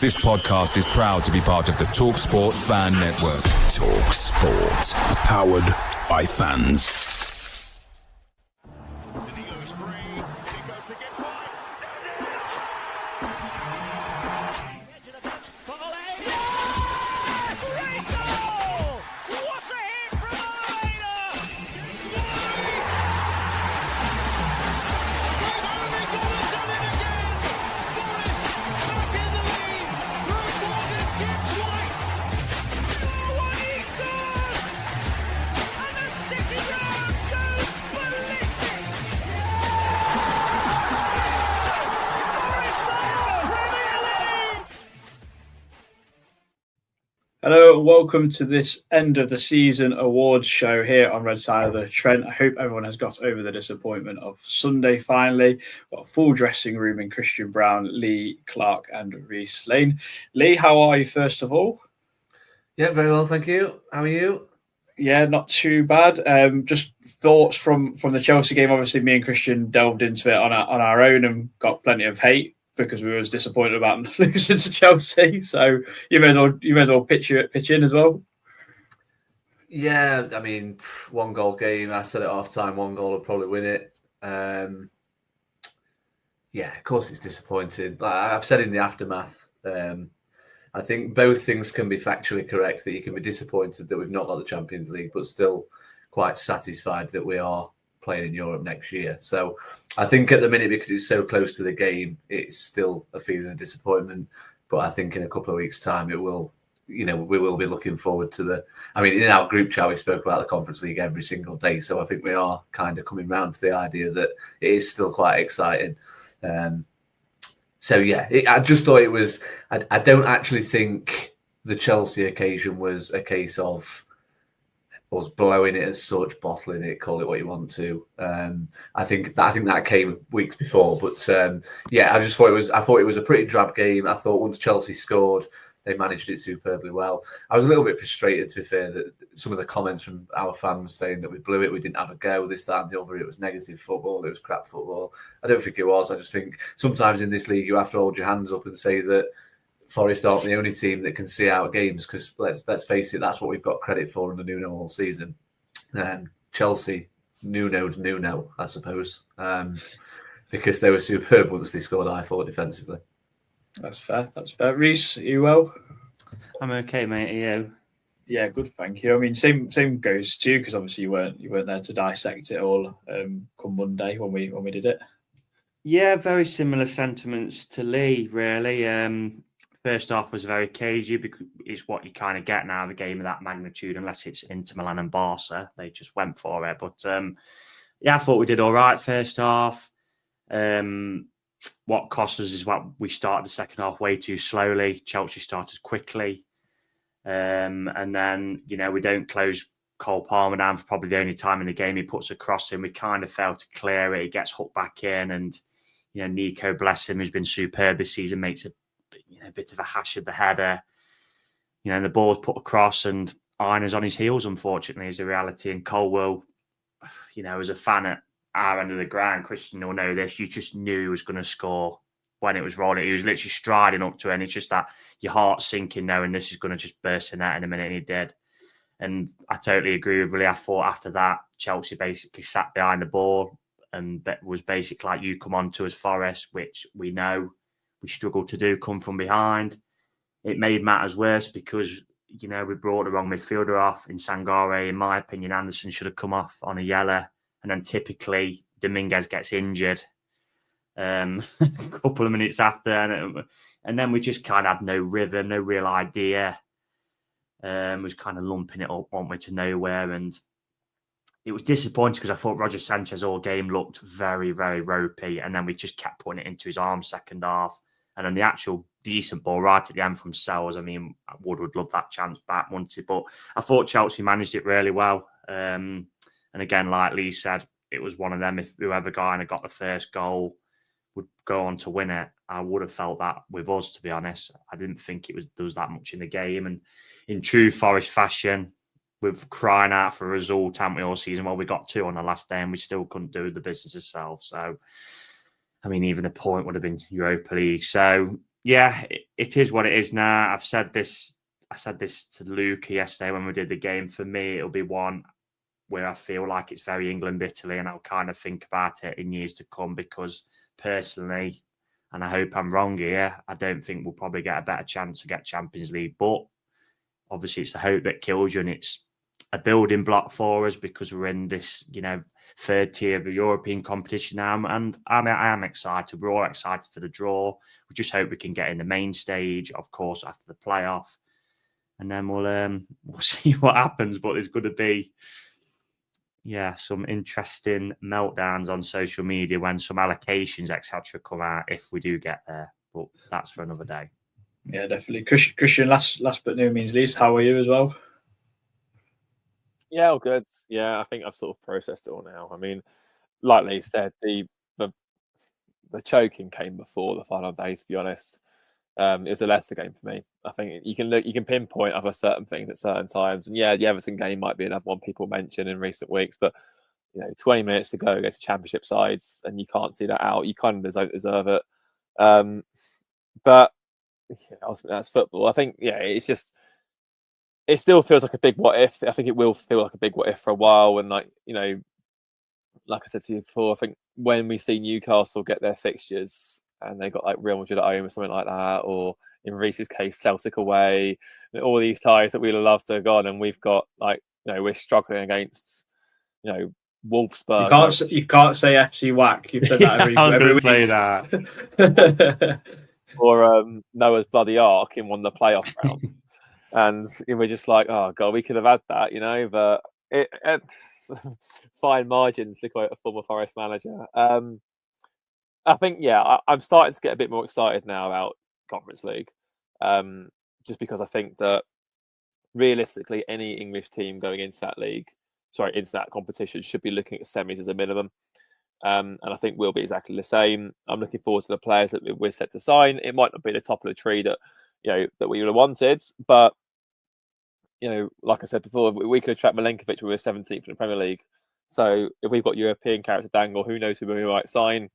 This podcast is proud to be part of the TalkSPORT Fan Network. TalkSPORT. Powered by fans. Hello, welcome to this end of the season awards show here on Red Side of the Trent. I hope everyone has got over the disappointment of Sunday finally. Got a full dressing room in Christian Brown, Lee Clark and Reece Lane. Lee, how are you first of all? Yeah, very well, thank you. How are you? Yeah, not too bad. Just thoughts from the Chelsea game. Obviously, me and Christian delved into it on our own and got plenty of hate because we were disappointed about losing to Chelsea. So you may as well pitch in as well. Yeah, I mean, 1-goal game. I said it half time. 1 goal will probably win it. Yeah, of course it's disappointing. Like I've said in the aftermath, I think both things can be factually correct. That you can be disappointed that we've not got the Champions League, but still quite satisfied that we are playing in Europe next year. So I think at the minute, because it's so close to the game, it's still a feeling of disappointment. But I think in a couple of weeks' time, it will, we will be looking forward to in our group chat, we spoke about the Conference League every single day. So I think we are kind of coming round to the idea that it is still quite exciting. So yeah, I just thought it was, I don't actually think the Chelsea occasion was a case of us blowing it as such, bottling it, call it what you want to. I think that came weeks before, but I just thought it was a pretty drab game. I thought once Chelsea scored, they managed it superbly well. I was a little bit frustrated, to be fair, that some of the comments from our fans saying that we blew it, we didn't have a go, this, that, and the other. It was negative football, it was crap football. I don't think it was. I just think sometimes in this league you have to hold your hands up and say that Forest aren't the only team that can see out games, because let's face it, that's what we've got credit for under Nuno all season. Chelsea, Nuno, I suppose, because they were superb once they scored, I thought, defensively. That's fair. Reece, are you well? I'm okay, mate. Are you? Yeah, good, thank you. I mean, same goes to you, because obviously you weren't there to dissect it all come Monday when we did it. Yeah, very similar sentiments to Lee, really. First half was very cagey, because it's what you kind of get now, the game of that magnitude, unless it's Inter Milan and Barca. They just went for it. But I thought we did all right first half. What cost us is what we started the second half way too slowly. Chelsea started quickly. And then, we don't close Cole Palmer down for probably the only time in the game. He puts a cross in. We kind of failed to clear it. He gets hooked back in. And, Nico, bless him, who's been superb this season, makes a bit of a hash of the header. And the ball's put across and Iner's on his heels, unfortunately, is the reality. And Colwell, as a fan at our end of the ground, Christian will know this, you just knew he was going to score when it was rolling. He was literally striding up to it, and it's just that your heart's sinking knowing this is going to just burst in that in a minute, and he did. And I totally agree with Willie. I thought after that, Chelsea basically sat behind the ball and was basically like, you come on to us, Forest, which we know we struggle to do, come from behind. It made matters worse because, we brought the wrong midfielder off in Sangare. In my opinion, Anderson should have come off on a yellow. And then typically Dominguez gets injured a couple of minutes after. And then we just kind of had no rhythm, no real idea. Was kind of lumping it up, weren't we, to nowhere. And it was disappointing because I thought Roger Sanchez all game looked very, very ropey. And then we just kept putting it into his arms second half. And then the actual decent ball right at the end from Sells. I mean, would love that chance back, wouldn't he? But I thought Chelsea managed it really well. And again, like Lee said, it was one of them. If whoever got the first goal would go on to win it, I would have felt that with us, to be honest. I didn't think there was that much in the game. And in true Forest fashion, we've crying out for a result, haven't we, all season? Well, we got 2 on the last day and we still couldn't do the business ourselves. So, I mean, even a point would have been Europa League. So, Yeah, it is what it is now. I said this to Luke yesterday when we did the game. For me, it'll be one where I feel like it's very England-Italy, and I'll kind of think about it in years to come, because personally, and I hope I'm wrong here, I don't think we'll probably get a better chance to get Champions League. But obviously, it's the hope that kills you, and it's a building block for us because we're in this, third tier of the European competition now, and I am excited. We're all excited for the draw. We just hope we can get in the main stage, of course, after the playoff, and then we'll see what happens. But there's going to be, some interesting meltdowns on social media when some allocations, etc., come out if we do get there. But that's for another day. Yeah, definitely. Christian, last but no means least, how are you as well? Yeah, all good. Yeah, I think I've sort of processed it all now. I mean, like Lee said, the choking came before the final day, to be honest. It was a Leicester game for me. I think you can pinpoint other certain things at certain times. And yeah, the Everton game might be another one people mention in recent weeks, but 20 minutes to go against championship sides and you can't see that out. You kind of don't deserve it. But ultimately that's football. I think, it's just, it still feels like a big what if. I think it will feel like a big what if for a while. And like I said to you before, I think when we see Newcastle get their fixtures and they got like Real Madrid at home or something like that, or in Reese's case, Celtic away, all these ties that we'd love to have gone, and we've got we're struggling against Wolfsburg. You can't say FC Whack. You've said that every week. Say that. Or Noah's bloody Ark in one of the playoff rounds. And we're just like, oh god, we could have had that, but it fine margins, to quote a former Forest manager. I think, I'm starting to get a bit more excited now about Conference League, just because I think that realistically, any English team going into that competition should be looking at semis as a minimum. And I think we'll be exactly the same. I'm looking forward to the players that we're set to sign. It might not be the top of the tree that that we would have wanted, but like I said before, we could attract Milenkovic when we were 17th in the Premier League. So if we've got European character dangle, who knows who we might sign?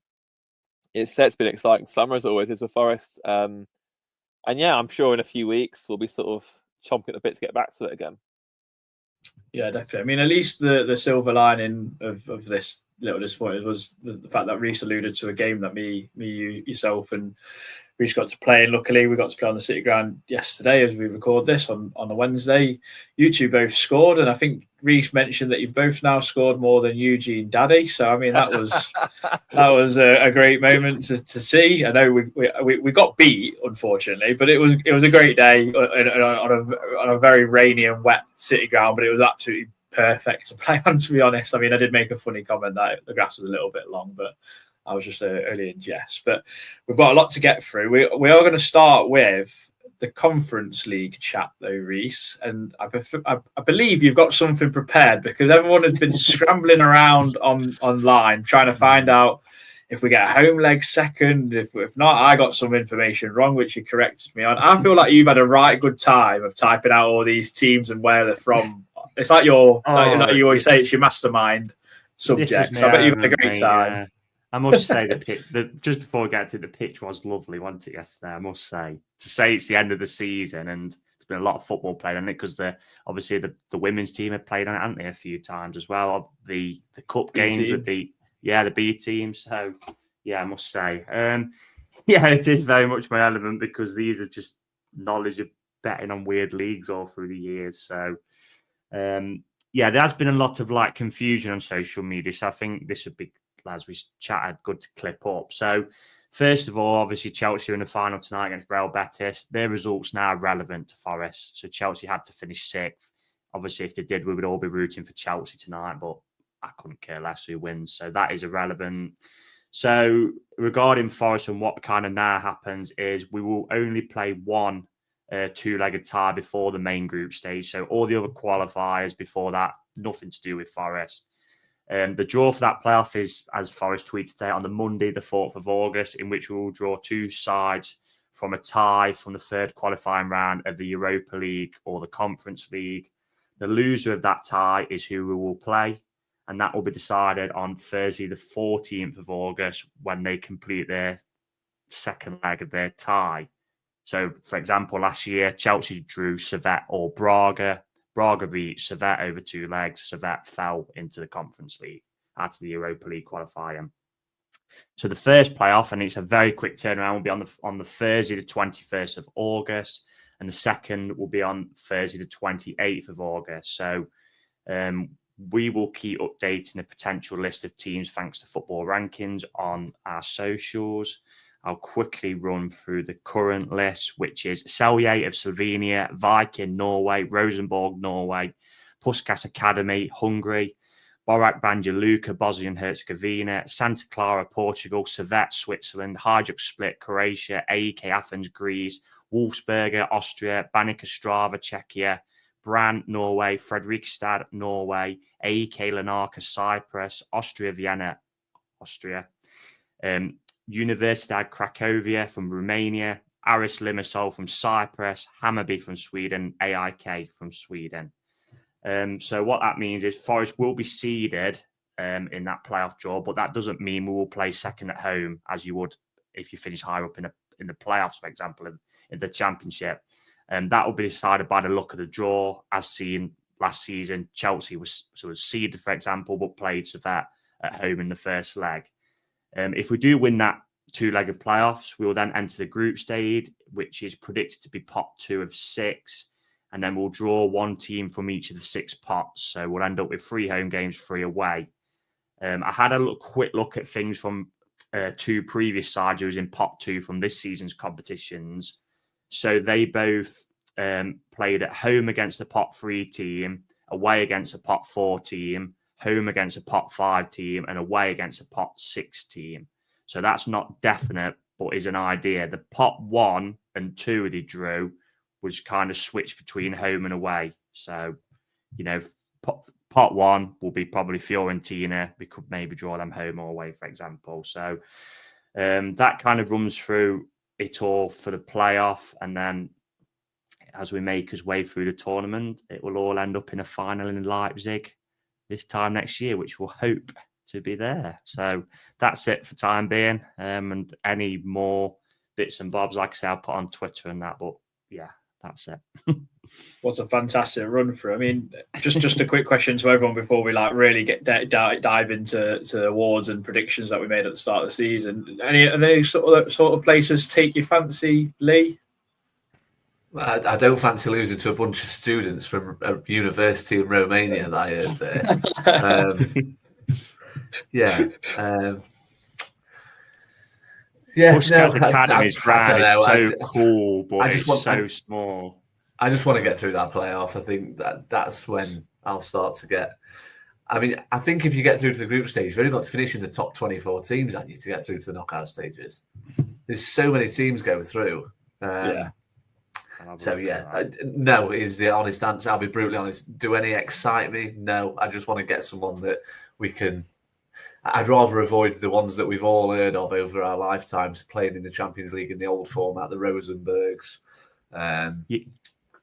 It's been an exciting summer as always is with Forest. And I'm sure in a few weeks we'll be sort of chomping at the bit to get back to it again. Yeah, definitely. I mean, at least the silver lining of this little disappointment was the fact that Reece alluded to a game that you, yourself, and Reece got to play. And luckily, we got to play on the City Ground yesterday as we record this on a Wednesday. You two both scored, and I think Reece mentioned that you've both now scored more than Eugene Daddy. So I mean, that was a great moment to see. I know we got beat, unfortunately, but it was a great day on a very rainy and wet City Ground. But it was absolutely perfect to play on, to be honest. I mean, I did make a funny comment that the grass was a little bit long, but I was just early in jest. But we've got a lot to get through. We are going to start with the Conference League chat, though, Reece. And I believe you've got something prepared, because everyone has been scrambling around online trying to find out if we get a home leg second. If not, I got some information wrong, which you corrected me on. I feel like you've had a right good time of typing out all these teams and where they're from. It's like you always say, it's your mastermind subject. So I bet you've had a great time. I must say just before we get to the pitch was lovely, wasn't it, yesterday? I must say. To say it's the end of the season and there's been a lot of football played on it, because obviously the women's team have played on it, haven't they, a few times as well. The cup games with the B team. So I must say, it is very much my element, because these are just knowledge of betting on weird leagues all through the years. So there has been a lot of confusion on social media. So I think this would be, as we chatted, good to clip up. So first of all, obviously Chelsea are in the final tonight against Real Betis. Their results now are relevant to Forest. So Chelsea had to finish 6th. Obviously, if they did, we would all be rooting for Chelsea tonight, but I couldn't care less who wins. So that is irrelevant. So regarding Forest and what kind of now happens is we will only play one two-legged tie before the main group stage. So all the other qualifiers before that, nothing to do with Forest. The draw for that playoff is, as Forest tweeted today, on the Monday, the 4th of August, in which we will draw 2 sides from a tie from the 3rd qualifying round of the Europa League or the Conference League. The loser of that tie is who we will play, and that will be decided on Thursday, the 14th of August, when they complete their second leg of their tie So, for example, last year, Chelsea drew Servette or Braga. Braga beat Servette over 2 legs. Servette fell into the Conference League out of the Europa League qualifying. So the first playoff, and it's a very quick turnaround, will be on the Thursday, the 21st of August, and the second will be on Thursday, the 28th of August. So we will keep updating the potential list of teams thanks to Football Rankings on our socials. I'll quickly run through the current list, which is Celje of Slovenia, Viking, Norway, Rosenborg, Norway, Puskas Academy, Hungary, Borac Banja Luka, Bosnia and Herzegovina, Santa Clara, Portugal, Servette, Switzerland, Hajduk Split, Croatia, AEK Athens, Greece, Wolfsberger, Austria, Baník Ostrava, Czechia, Brann, Norway, Fredrikstad, Norway, AEK Larnaca, Cyprus, Austria Vienna, Austria, Universidad Cracovia from Romania, Aris Limassol from Cyprus, Hammarby from Sweden, AIK from Sweden. So what that means is Forest will be seeded in that playoff draw, but that doesn't mean we will play second at home as you would if you finish higher up in the playoffs, for example, in the Championship. That will be decided by the luck of the draw, as seen last season. Chelsea was seeded, for example, but played Servette at home in the first leg. If we do win that 2-legged playoffs, we will then enter the group stage, which is predicted to be pot 2 of 6. And then we'll draw 1 team from each of the 6 pots. So we'll end up with 3 home games, 3 away. I had a quick look at things from 2 previous sides who was in pot 2 from this season's competitions. So they both played at home against a pot 3 team, away against a pot 4 team, home against a pot 5 team, and away against a pot 6 team. So that's not definite, but is an idea. The pot 1 and 2 they drew was kind of switched between home and away. So, pot 1 will be probably Fiorentina. We could maybe draw them home or away, for example. So that kind of runs through it all for the playoff. And then as we make our way through the tournament, it will all end up in a final in Leipzig this time next year, which we'll hope to be there. So that's it for time being. And any more bits and bobs, like I say, I'll put on Twitter and that. But yeah, that's it. What a fantastic run through. I mean, just a quick question to everyone before we really get dive into awards and predictions that we made at the start of the season. Any sort of places take your fancy, Lee? Well, I don't fancy losing to a bunch of students from a university in Romania that I heard there. Academy is so cool, but it's so small. I just want to get through that playoff. I think that's when I'll start to get. I mean, I think if you get through to the group stage, you've only got to finish in the top 24 teams, haven't you, to get through to the knockout stages? There's so many teams go through. No is the honest answer. I'll be brutally honest. Do any excite me? No. I just want to get someone that we can. I'd rather avoid the ones that we've all heard of over our lifetimes playing in the Champions League in the old format, the Rosenbergs.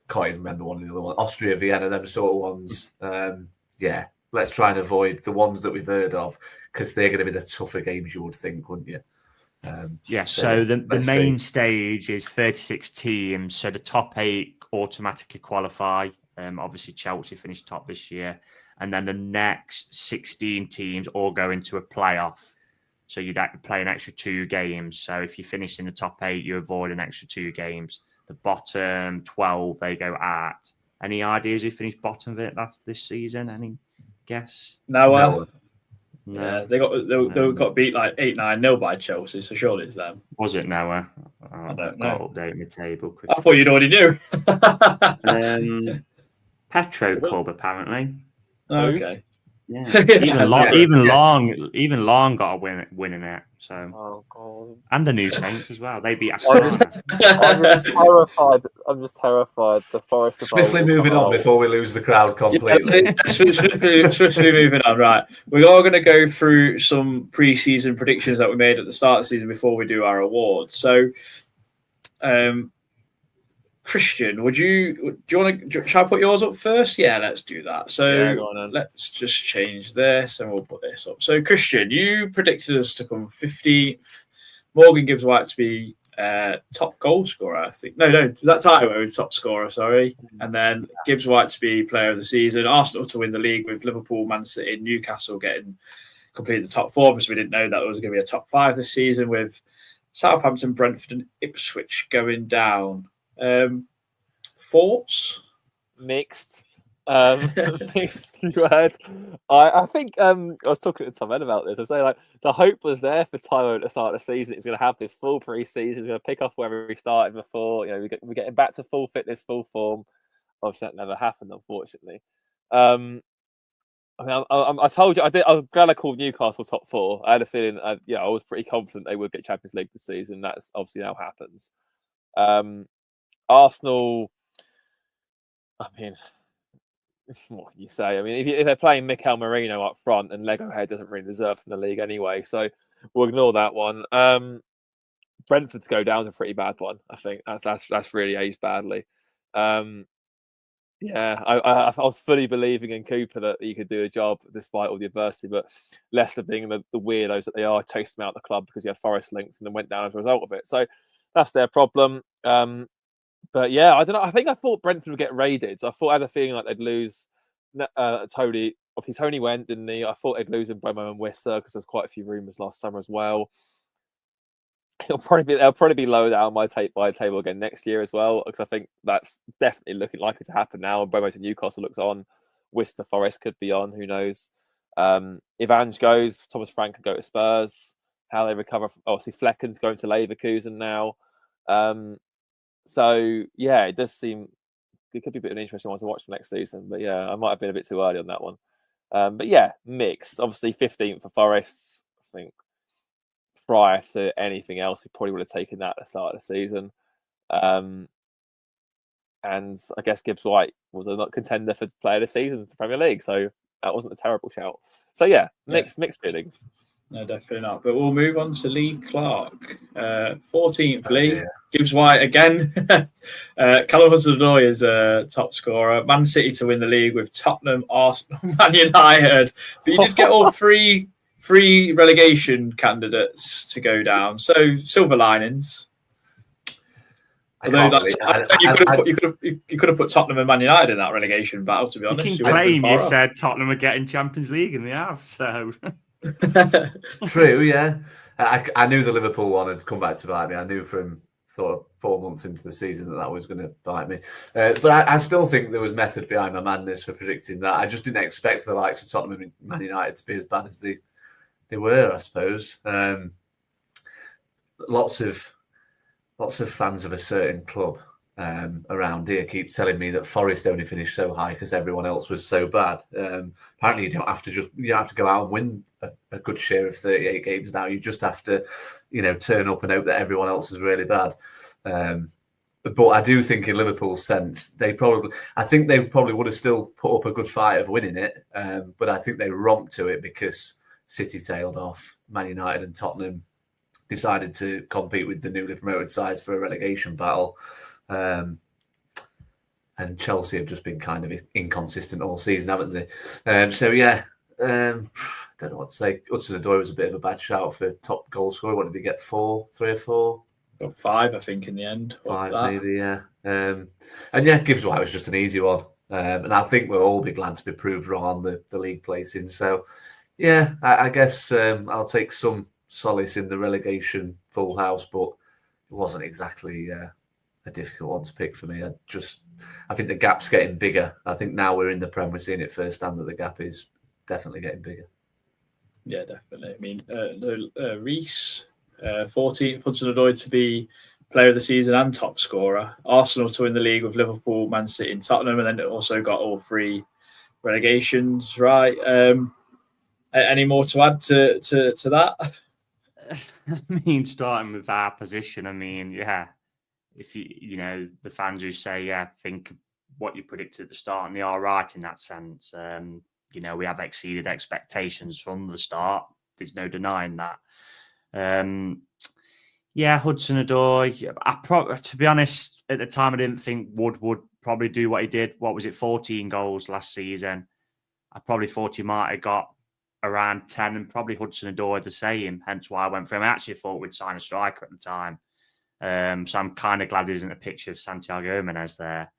Can't even remember one of the other ones. Austria, Vienna, them sort of ones. Let's try and avoid the ones that we've heard of because they're going to be the tougher games, you would think, wouldn't you? So the main stage is 36 teams. So the top 8 automatically qualify. Obviously, Chelsea finished top this year. And then the next 16 teams all go into a playoff. So you'd have to play an extra 2 games. So if you finish in the top 8, you avoid an extra 2 games. The bottom 12, they go out. Any ideas who finished bottom of it this season? Any guess? No. Yeah, they got beat 8-9-0 by Chelsea, so surely it's them. Was it Noah? I don't know. Update my table quickly. I thought you'd already knew. Petro Club, apparently. Oh, okay. Yeah. Even Long got a win in it. So, and the New Saints as well. They beat Aston. I'm just terrified. The Forest. Swiftly moving on before we lose the crowd completely. Swiftly moving on. Right, we're all going to go through some pre-season predictions that we made at the start of the season before we do our awards. So, Christian, do you want to try to put yours up first? Yeah, let's do that. So let's just change this and we'll put this up. So Christian, you predicted us to come 15th, Morgan Gibbs White to be top goal scorer, I think. No, that title was top scorer, sorry. And then Gibbs White to be player of the season. Arsenal to win the league with Liverpool, Man City, and Newcastle getting completed the top four, because we didn't know that there was going to be a top five this season, with Southampton, Brentford, and Ipswich going down. Thoughts? Mixed. Mixed word. I think I was talking to Tom Ed about this. I was saying, like, the hope was there for Tyler at the start of the season. He was going to have this full pre-season. He's going to pick up wherever he started before. We're getting back to full fitness, full form. Obviously, that never happened, unfortunately. I told you, I'm glad I called Newcastle top four. I had a feeling, I was pretty confident they would get Champions League this season. That's obviously now happens. Arsenal, I mean, what can you say? I mean, if they're playing Mikel Merino up front, and Lego Head doesn't really deserve from the league anyway, so we'll ignore that one. Brentford to go down is a pretty bad one. I think that's really aged badly. I was fully believing in Cooper that he could do a job despite all the adversity, but Leicester being the weirdos that they are, chased him out of the club because he had Forest links and then went down as a result of it. So that's their problem. But yeah, I don't know. I thought Brentford would get raided. So I had a feeling like they'd lose Tony. Obviously, Tony went, didn't he? I thought they'd lose in Bremo and Wissa because there's quite a few rumours last summer as well. They'll probably be lower down my table again next year as well, because I think that's definitely looking likely to happen now. And Bremo to Newcastle looks on. Worcester Forest could be on. Who knows? If Ange goes, Thomas Frank could go to Spurs. How they recover? Obviously, Flecken's going to Leverkusen now. So yeah, it does seem it could be a bit of an interesting one to watch for next season. But yeah, I might have been a bit too early on that one. But yeah, mixed. Obviously, 15th for Forest. I think prior to anything else, we probably would have taken that at the start of the season. And I guess Gibbs White was a contender for player of the season for the Premier League, so that wasn't a terrible shout. So yeah, mixed feelings. No, definitely not. But we'll move on to Lee Clark. 14th, Lee. Gibbs White again. Callum Hudson-Odoi is top scorer. Man City to win the league with Tottenham, Arsenal, Man United. But you did get all three relegation candidates to go down. So silver linings. Although you could have put Tottenham and Man United in that relegation battle, to be honest. You can claim you said Tottenham are getting Champions League, and they have. So true, yeah. I knew the Liverpool one had come back to bite me. I knew from sort of 4 months into the season that was going to bite me. But I still think there was method behind my madness for predicting that. I just didn't expect the likes of Tottenham and Man United to be as bad as they were, I suppose. Lots of fans of a certain club around here keep telling me that Forest only finished so high because everyone else was so bad. Apparently, you don't have to go out and win a good share of 38 games now. You just have to, turn up and hope that everyone else is really bad. But I do think in Liverpool's sense, I think they probably would have still put up a good fight of winning it. But I think they romped to it because City tailed off. Man United and Tottenham decided to compete with the newly promoted sides for a relegation battle. And Chelsea have just been kind of inconsistent all season, haven't they? Don't know what to say. Hudson-Odoi was a bit of a bad shout for top goal scorer. What did he get? 3 or 4? Got 5, I think, in the end. 5 maybe, yeah. And yeah, Gibbs White was just an easy one. And I think we'll all be glad to be proved wrong on the league placing. So yeah, I guess I'll take some solace in the relegation full house, but it wasn't exactly a difficult one to pick for me. I think the gap's getting bigger. I think now we're in the Prem, we're seeing it firsthand that the gap is definitely getting bigger. Yeah, definitely. I mean, Reece, 14th, Hudson-Odoi to be player of the season and top scorer. Arsenal to win the league with Liverpool, Man City and Tottenham, and then it also got all 3 relegations, right? Any more to add to that? I mean, starting with our position, if the fans who say, think what you predicted at the start, and they are right in that sense. We have exceeded expectations from the start. There's no denying that. Hudson-Odoi. To be honest, at the time, I didn't think Wood would probably do what he did. What was it, 14 goals last season? I probably thought he might have got around 10, and probably Hudson-Odoi the same. Hence why I went for him. I actually thought we'd sign a striker at the time. So I'm kind of glad there isn't a picture of Santiago Jimenez there.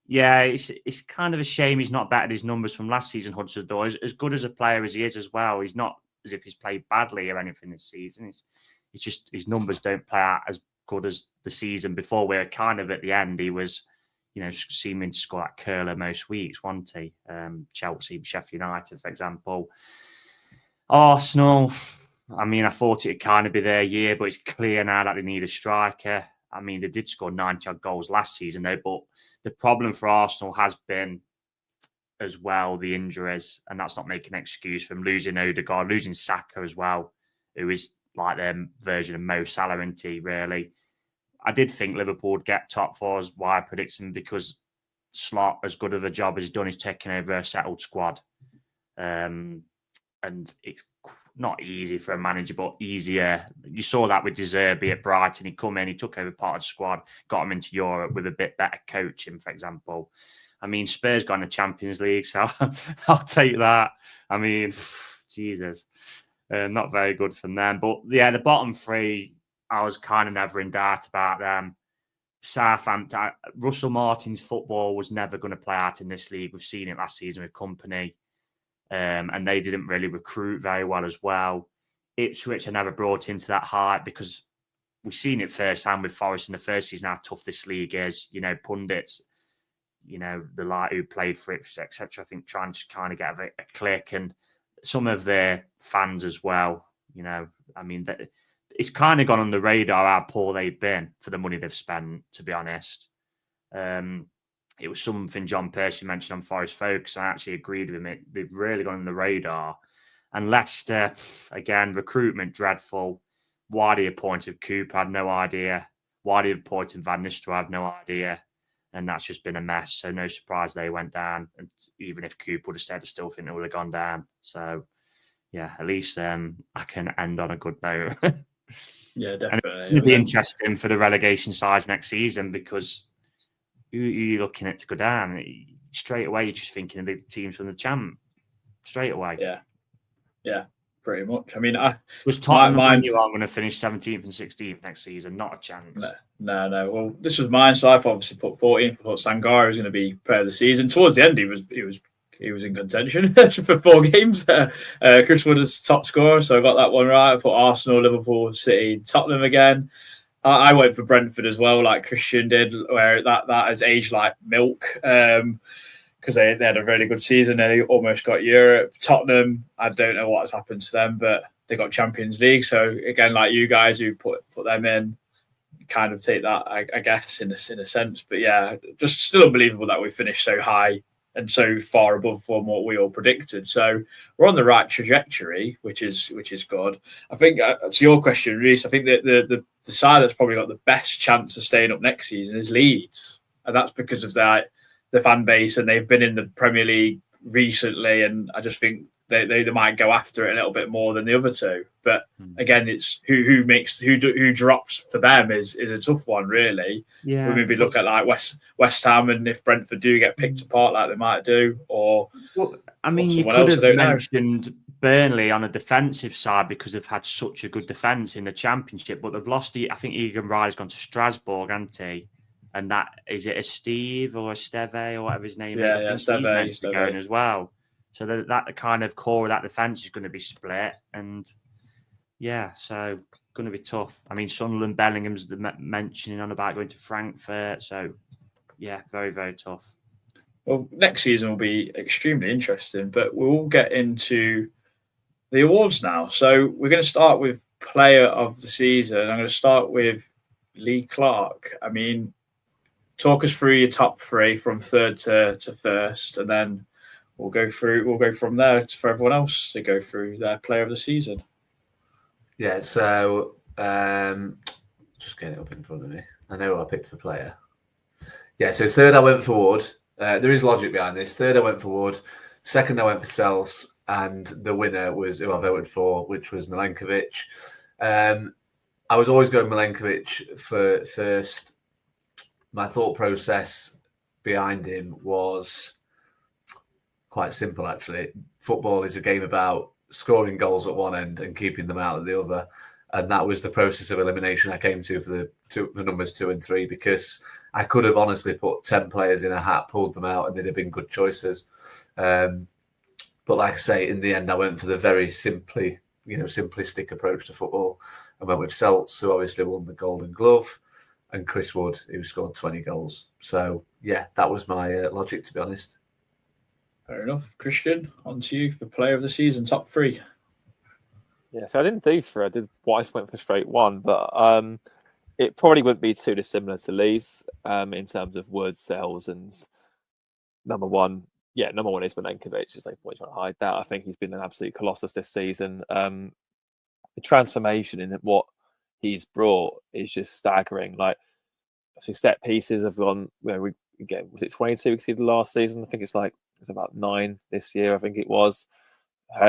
Yeah, it's kind of a shame he's not bettered his numbers from last season, Hudson-Odoi. As good as a player as he is as well, he's not as if he's played badly or anything this season. It's just his numbers don't play out as good as the season before, where kind of at the end he was, seeming to score that curler most weeks, wasn't he? Chelsea, Sheffield United, for example. Arsenal, I mean, I thought it'd kind of be their year, but it's clear now that they need a striker. I mean, they did score 90 goals last season, though, but the problem for Arsenal has been as well the injuries, and that's not making an excuse for them losing Odegaard, losing Saka as well, who is like their version of Mo Salah, isn't he, really? I did think Liverpool would get top four, is why I predict them, because Slot, as good of a job as he's done, is taking over a settled squad. And it's not easy for a manager, but easier. You saw that with De Zerbi at Brighton. He come in, he took over part of the squad, got him into Europe with a bit better coaching, for example. I mean, Spurs got in the Champions League, so I'll take that. I mean, Jesus, not very good from them. But yeah, the bottom three, I was kind of never in doubt about them. Southampton, Russell Martin's football was never going to play out in this league. We've seen it last season with Company. And they didn't really recruit very well as well. Ipswich I never brought into that hype because we've seen it firsthand with Forest in the first season how tough this league is. Pundits, the light who played for Ipswich, etc. I think trying to kind of get a click, and some of their fans as well. I mean, it's kind of gone on the radar how poor they've been for the money they've spent, to be honest. It was something John Percy mentioned on Forest Focus. I actually agreed with him. They've really gone on the radar. And Leicester, again, recruitment dreadful. Why they appointed Cooper, I had no idea. Why they appointed Van Nistelrooy, I have no idea. And that's just been a mess. So no surprise they went down. And even if Cooper would have said, I still think they would have gone down. So, yeah, at least I can end on a good note. Yeah, definitely. It'll be interesting for the relegation sides next season, because who are you looking at to go down? Straight away, you're just thinking of the teams from the champ. Straight away. Yeah, pretty much. I mean, was Tottenham knew I'm going to finish 17th and 16th next season. Not a chance. No. Well, this was mine, so I've obviously put 14th. I thought Sangara was going to be player of the season. Towards the end, he was in contention for 4 games. Chris Wood is top scorer, so I got that one right. I put Arsenal, Liverpool, City, Tottenham again. I went for Brentford as well, like Christian did, where that has aged like milk, because they had a really good season. They almost got Europe. Tottenham, I don't know what's happened to them, but they got Champions League. So again, like you guys who put them in, kind of take that, I guess, in a sense. But yeah, just still unbelievable that we finished so high and so far above from what we all predicted. So we're on the right trajectory, which is good. I think to your question, Reece, I think that the side that's probably got the best chance of staying up next season is Leeds, and that's because of the fan base, and they've been in the Premier League recently, and I just think they might go after it a little bit more than the other two. But again, it's who drops for them is a tough one, really. Yeah. We maybe look at like West Ham, and if Brentford do get picked apart like they might do, or I mean, you could have mentioned Burnley on a defensive side because they've had such a good defence in the Championship, but they've lost. I think Egan Riley's gone to Strasbourg, hasn't he? And that is it a Steve or a Steve or whatever his name is? I think he's meant to be going as well. So that kind of core of that defence is going to be split, and yeah, so going to be tough. I mean, Sunderland, Bellingham's mentioning on about going to Frankfurt, so yeah, very, very tough. Well, next season will be extremely interesting, but we'll get into the awards now. So we're going to start with Player of the Season. I'm going to start with Lee Clark. I mean, talk us through your top 3 from third to first, and then we'll go from there for everyone else to go through their Player of the Season. Yeah, so just getting it up in front of me. I know what I picked for player. Yeah, so third I went for Wood. There is logic behind this. Third I went for Wood. Second I went for Sels, and the winner was who I voted for, which was Milenkovic. I was always going Milenkovic for first. My thought process behind him was quite simple, actually. Football is a game about scoring goals at one end and keeping them out at the other. And that was the process of elimination I came to for the numbers 2 and 3, because I could have honestly put 10 players in a hat, pulled them out, and they'd have been good choices. But like I say, in the end, I went for the very simplistic approach to football. I went with Seltz, who obviously won the Golden Glove, and Chris Wood, who scored 20 goals. So, yeah, that was my logic, to be honest. Fair enough. Christian, on to you for player of the season, top 3. Yeah, so I didn't do 3. I did what I just went for straight 1, but it probably wouldn't be too dissimilar to Lee's in terms of Wood, Sells, and number 1. Yeah, number 1 is Milenkovic. Just like trying to hide that. I think he's been an absolute colossus this season. The transformation in what he's brought is just staggering. Like, so set pieces have gone. Was it 22 we exceeded last season? I think it's about 9 this year. I think it was.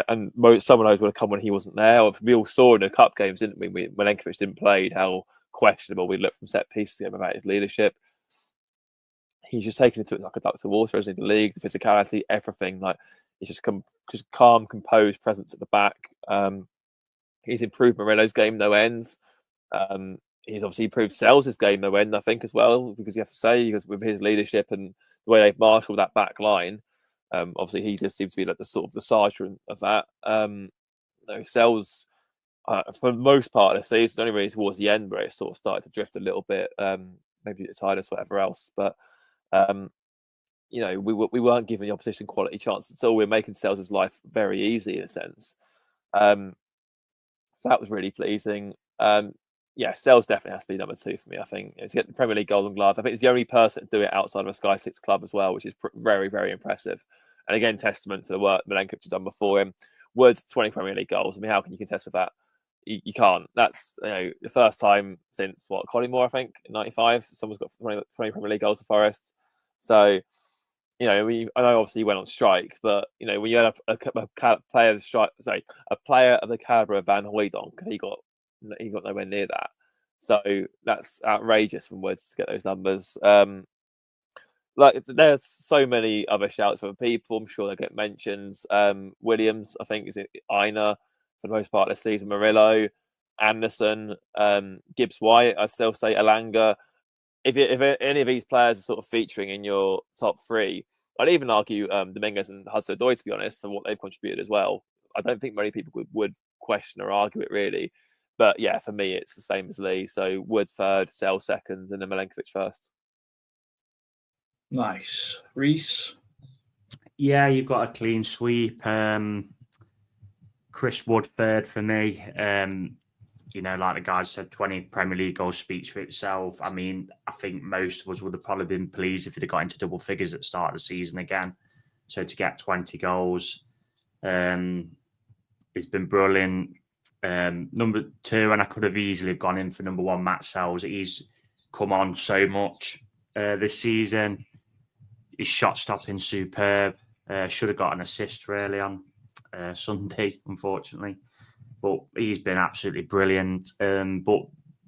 And some of those would have come when he wasn't there. We all saw in the cup games, didn't we? When Milenkovic didn't play, how questionable we looked from set pieces to him about his leadership. He's just taken it to it like a duck to water, as in the league, the physicality, everything. Like, he's just calm, composed presence at the back. He's improved Murillo's game no ends. He's obviously improved Sells' game no end, I think, as well, because you have to say, because with his leadership and the way they've marshalled that back line, obviously he just seems to be like the sort of the sergeant of that. Sells, for the most part of the season, only really towards the end where it sort of started to drift a little bit, maybe the tiredness, whatever else. But we weren't giving the opposition quality chances at all. We were making Sells' life very easy in a sense. So that was really pleasing. Sells definitely has to be number 2 for me. I think to get the Premier League Golden Glove, I think he's the only person to do it outside of a Sky 6 club as well, which is very, very impressive. And again, testament to the work Milenkovic has done before him. Woods, 20 Premier League goals. I mean, how can you contest with that? You can't. That's the first time since Collymore, I think, in '95. Someone's got 20 Premier League goals for Forest. So, I know obviously he went on strike, but when you had a player of the caliber of Van Hooijdonk, he got nowhere near that. So that's outrageous from Woods to get those numbers. There's so many other shouts from people. I'm sure they get mentions. Williams, I think, is it Aina for the most part of the season. Murillo, Anderson, Gibbs White. I still say Alanga. If any of these players are sort of featuring in your top 3, I'd even argue Dominguez and Hudson-Odoi, to be honest, for what they've contributed as well. I don't think many people would question or argue it really. But yeah, for me, it's the same as Lee. So Wood 3rd, Sells 2nd, and then Milenkovic 1st. Nice. Reese? Yeah, you've got a clean sweep. Chris Wood 3rd for me. Like the guys said, 20 Premier League goals speaks for itself. I mean, I think most of us would have probably been pleased if he'd have got into double figures at the start of the season again. So to get 20 goals, it's been brilliant. Number 2, and I could have easily gone in for number 1, Matt Sells. He's come on so much this season. His shot stopping superb. Should have got an assist really on Sunday, unfortunately. But he's been absolutely brilliant. But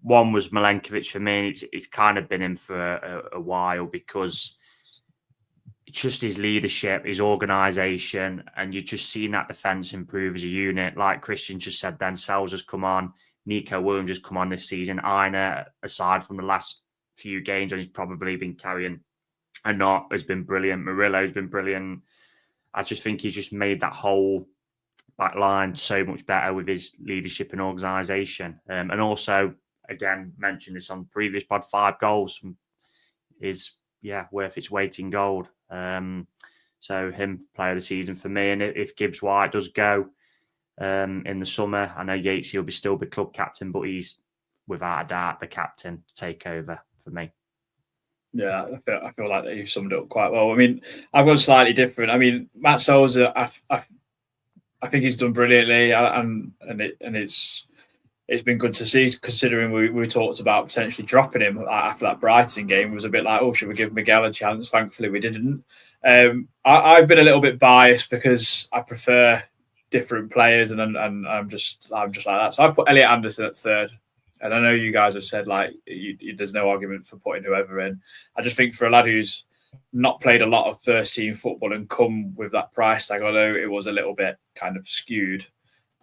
1 was Milenkovic for me. It's kind of been him for a while, because it's just his leadership, his organisation, and you're just seeing that defence improve as a unit. Like Christian just said then, Sells has come on, Nico Williams has come on this season. Aina, aside from the last few games, and he's probably been carrying a knot, has been brilliant. Murillo's been brilliant. I just think he's just made that whole back line so much better with his leadership and organisation. And also, again, mentioned this on the previous pod, 5 goals is worth its weight in gold. So him player of the season for me. And if Gibbs White does go in the summer, I know Yatesy will still be club captain, but he's without a doubt the captain to take over for me. Yeah, I feel like that you summed it up quite well. I mean, I've got slightly different. I mean, Matt Sells, I think he's done brilliantly, and it's been good to see, considering we talked about potentially dropping him after that Brighton game. It was a bit like, should we give Miguel a chance? Thankfully, we didn't. I've been a little bit biased because I prefer different players, and I'm just like that. So I've put Elliot Anderson at 3rd. And I know you guys have said there's no argument for putting whoever in. I just think for a lad who's not played a lot of first team football and come with that price tag, although it was a little bit kind of skewed,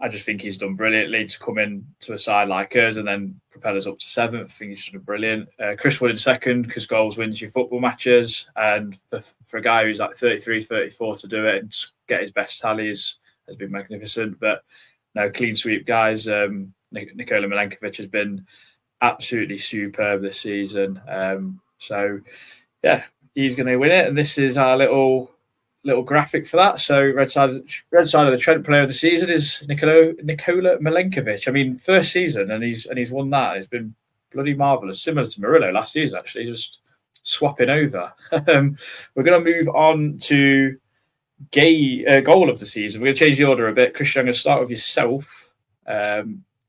I just think he's done brilliantly to come in to a side like us and then propel us up to 7th. I think he's done brilliant. Chris Wood in 2nd, because goals wins you football matches. And for a guy who's like 33, 34 to do it and get his best tallies has been magnificent. But no, clean sweep, guys. Nikola Milenkovic has been absolutely superb this season. So, yeah, he's going to win it. And this is our little graphic for that. So red side of the Trent player of the season is Nikola Milenkovic. I mean, first season and he's won that. It's been bloody marvellous. Similar to Murillo last season, actually, just swapping over. We're going to move on to goal of the season. We're going to change the order a bit. Christian, I'm going to start with yourself.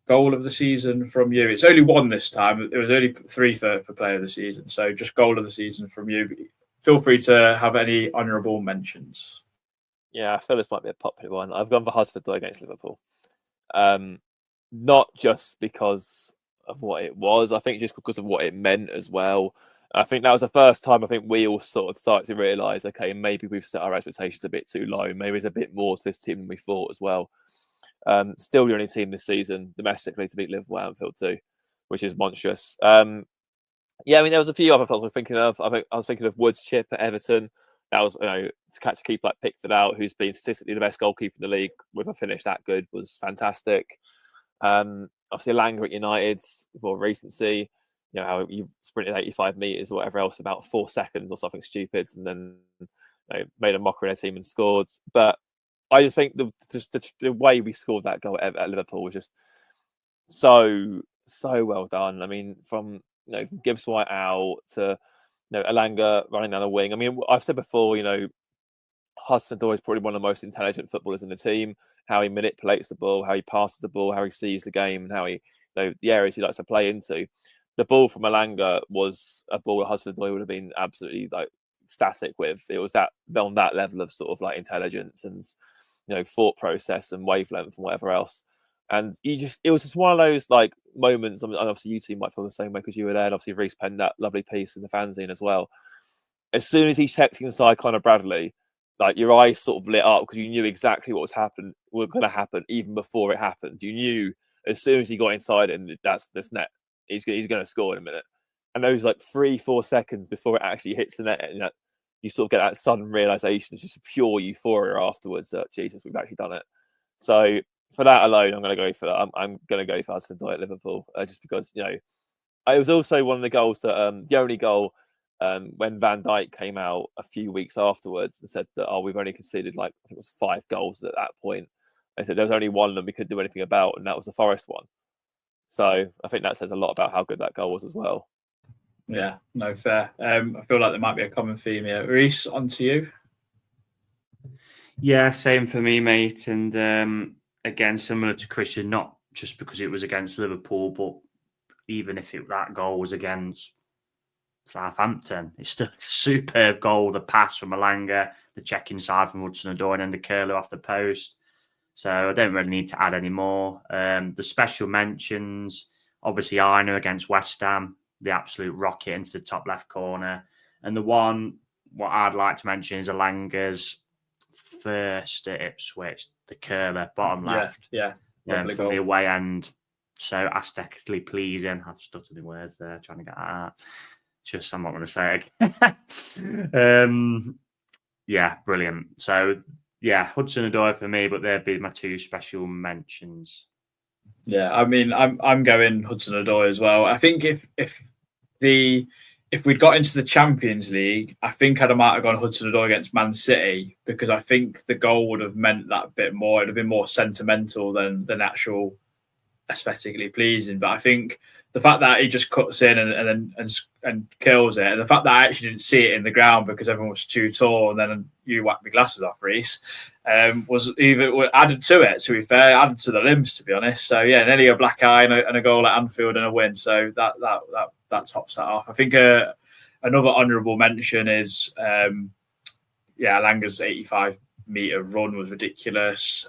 Goal of the season from you. It's only one this time. There was only 3 for player of the season. So just goal of the season from you. Feel free to have any honourable mentions. Yeah, I feel this might be a popular one. I've gone for Hudson-Odoi against Liverpool. Not just because of what it was, I think just because of what it meant as well. I think that was the first time I think we all sort of started to realise, okay, maybe we've set our expectations a bit too low. Maybe there's a bit more to this team than we thought as well. Still the only team this season domestically to beat Liverpool at Anfield too, which is monstrous. Yeah, I mean, there was a few other thoughts I was thinking of. I was thinking of Wood's chip at Everton. That was, to catch a keeper like Pickford out, who's been statistically the best goalkeeper in the league with a finish that good, was fantastic. Obviously, Langer at United, more recency. How you've sprinted 85 metres or whatever else, about 4 seconds or something stupid, and then made a mockery of their team and scored. But I just think the way we scored that goal at Liverpool was just so well done. I mean, from Gibbs White out to Elanga running down the wing. I mean, I've said before, Hudson-Odoi is probably one of the most intelligent footballers in the team. How he manipulates the ball, how he passes the ball, how he sees the game, and how he, the areas he likes to play into. The ball from Elanga was a ball that Hudson-Odoi would have been absolutely static with. It was on that level of sort of intelligence and thought process and wavelength and whatever else. And it was just one of those moments. I mean, obviously, you two might feel the same way because you were there. And obviously, Reece penned that lovely piece in the fanzine as well. As soon as he checked inside Conor Bradley, your eyes sort of lit up because you knew exactly what was going to happen even before it happened. You knew as soon as he got inside it, and that's net. He's going to score in a minute. And those 3-4 seconds before it actually hits the net, you sort of get that sudden realization. It's just pure euphoria afterwards. Jesus, we've actually done it. So for that alone, I'm going to go for that. I'm going to go for Hudson-Odoi at Liverpool, just because it was also one of the goals that the only goal when Van Dijk came out a few weeks afterwards and said that we've only conceded I think it was 5 goals at that point. They said there was only one that we couldn't do anything about, and that was the Forest one. So I think that says a lot about how good that goal was as well. Yeah, no, fair. I feel like there might be a common theme here. Reece, on to you. Yeah, same for me, mate. And again, similar to Christian, not just because it was against Liverpool, but even if that goal was against Southampton, it's still a superb goal. The pass from Elanga, the check inside from Hudson-Odoi, and then the curler off the post. So I don't really need to add any more. The special mentions, obviously, Aina against West Ham, the absolute rocket into the top left corner. And the one, what I'd like to mention is Elanga's first at Ipswich, the curler, bottom left. Yeah. From the away end. So aesthetically pleasing. I've stuttered in words there, trying to get that out. Just, I'm not going to say it. Yeah, brilliant. So, yeah, Hudson-Odoi for me, but they'd be my 2 special mentions. Yeah, I mean, I'm going Hudson-Odoi as well. I think if we'd got into the Champions League, I think I might have gone Hudson-Odoi against Man City, because I think the goal would have meant that bit more. It'd have been more sentimental than actual aesthetically pleasing. But I think the fact that he just cuts in and kills it, and the fact that I actually didn't see it in the ground because everyone was too tall, and then you whacked my glasses off, Reece, was even added to it. To be fair, added to the limbs, to be honest. So yeah, nearly a black eye and a goal at Anfield and a win. So that tops that off. I think another honourable mention is Elanga's 85-metre run was ridiculous.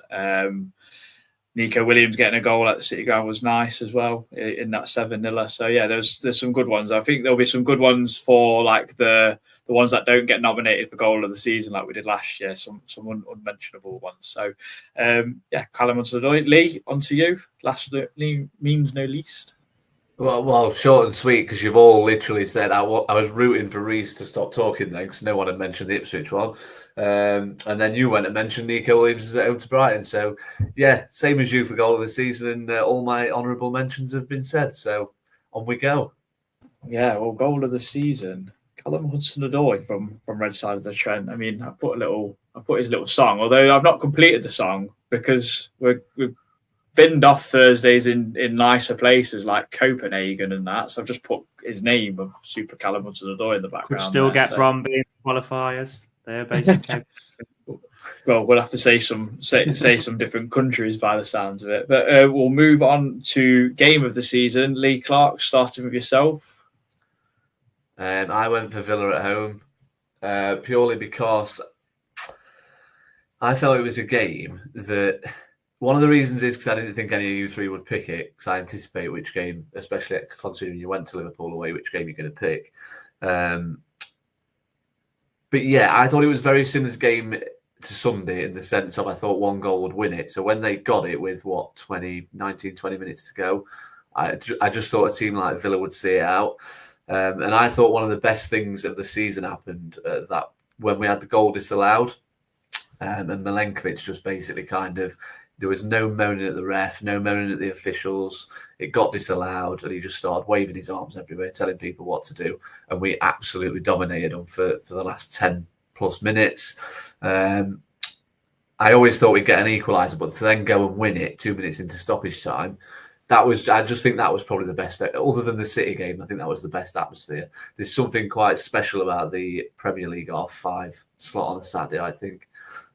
Nico Williams getting a goal at the City Ground was nice as well in that 7-0. So yeah, there's some good ones. I think there'll be some good ones for like the ones that don't get nominated for goal of the season like we did last year. Some unmentionable ones. So yeah, Callum Hudson-Odoi. Lee, on to you. Last means no least. Well, short and sweet, because you've all literally said I was rooting for Reece to stop talking then, because no one had mentioned the Ipswich one. And then you went and mentioned Nico Williams at home to Brighton. So, yeah, same as you for goal of the season, and all my honourable mentions have been said. So, on we go. Yeah, well, goal of the season, Callum Hudson-Odoi from Red Side of the Trent. I mean, I put his little song, although I've not completed the song because we've binned off Thursdays in nicer places like Copenhagen and that. So I've just put his name of Super Callum Hudson-Odoi in the background. Could still get Bromby qualifiers. They're basically. Well, we'll have to say some different countries by the sounds of it. But we'll move on to game of the season. Lee Clark, starting with yourself. I went for Villa at home purely because I felt it was a game that. One of the reasons is because I didn't think any of you three would pick it, because I anticipate which game, especially considering you went to Liverpool away, which game you're going to pick. But yeah, I thought it was very similar to game to Sunday in the sense of I thought one goal would win it. So when they got it with 20 minutes to go, I just thought a team like Villa would see it out. And I thought one of the best things of the season happened that when we had the goal disallowed, and Milenkovic just basically kind of. There was no moaning at the ref, no moaning at the officials. It got disallowed, and he just started waving his arms everywhere, telling people what to do. And we absolutely dominated them for the last 10 plus minutes. I always thought we'd get an equaliser, but to then go and win it 2 minutes into stoppage time, I just think that was probably the best. Other than the City game, I think that was the best atmosphere. There's something quite special about the Premier League R5 slot on a Saturday, I think.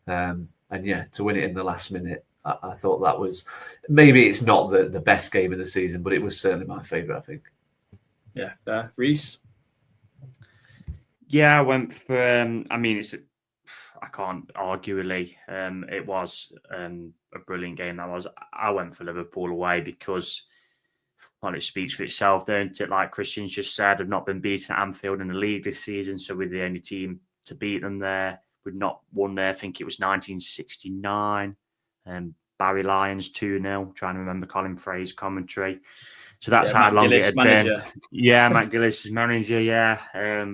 And yeah, to win it in the last minute, I thought that was maybe it's not the best game of the season, but it was certainly my favourite, I think. Yeah, there. Reece? Yeah, I went for. I mean, I can't arguably. It was a brilliant game. That was. I went for Liverpool away because, well, it speaks for itself, don't it? Like Christian's just said, have not been beaten at Anfield in the league this season, so we're the only team to beat them there. We've not won there. I think it was 1969. Barry Lyons 2-0. Trying to remember Colin Frey's commentary. So that's how long it had been. Yeah, Matt Gillis' manager. Yeah,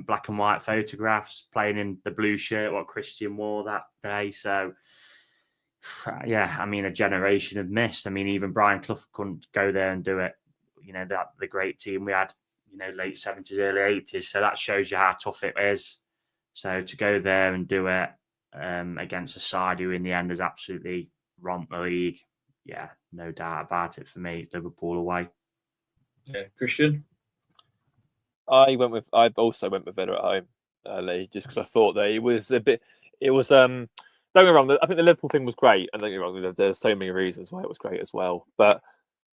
black and white photographs, playing in the blue shirt what Christian wore that day. So yeah, I mean, a generation have missed. I mean, even Brian Clough couldn't go there and do it. You know, that the great team we had. You know, late 70s, early 80s. So that shows you how tough it is. So to go there and do it against a side who in the end has absolutely romped the league, yeah, no doubt about it for me. It's Liverpool away. Yeah, Christian? I also went with Villa at home, Lee, just because I thought that it was don't get me wrong, I think the Liverpool thing was great, and don't get me wrong, there's so many reasons why it was great as well, but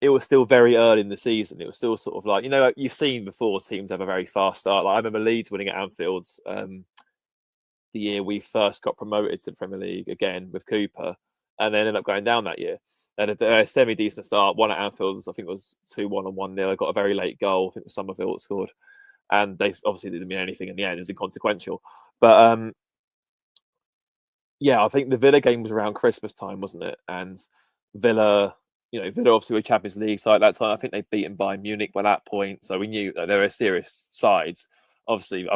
it was still very early in the season. It was still sort of like, you know, you've seen before teams have a very fast start. Like I remember Leeds winning at Anfield the year we first got promoted to the Premier League again with Cooper, and then ended up going down that year. They had a semi-decent start, one at Anfield, I think it was 2-1 and 1-0. Got a very late goal, I think it was Somerville that scored. And they obviously didn't mean anything in the end, it was inconsequential. But yeah, I think the Villa game was around Christmas time, wasn't it? And Villa obviously were Champions League side at that time. I think they'd beaten Bayern Munich by that point. So we knew that they were serious sides. Obviously,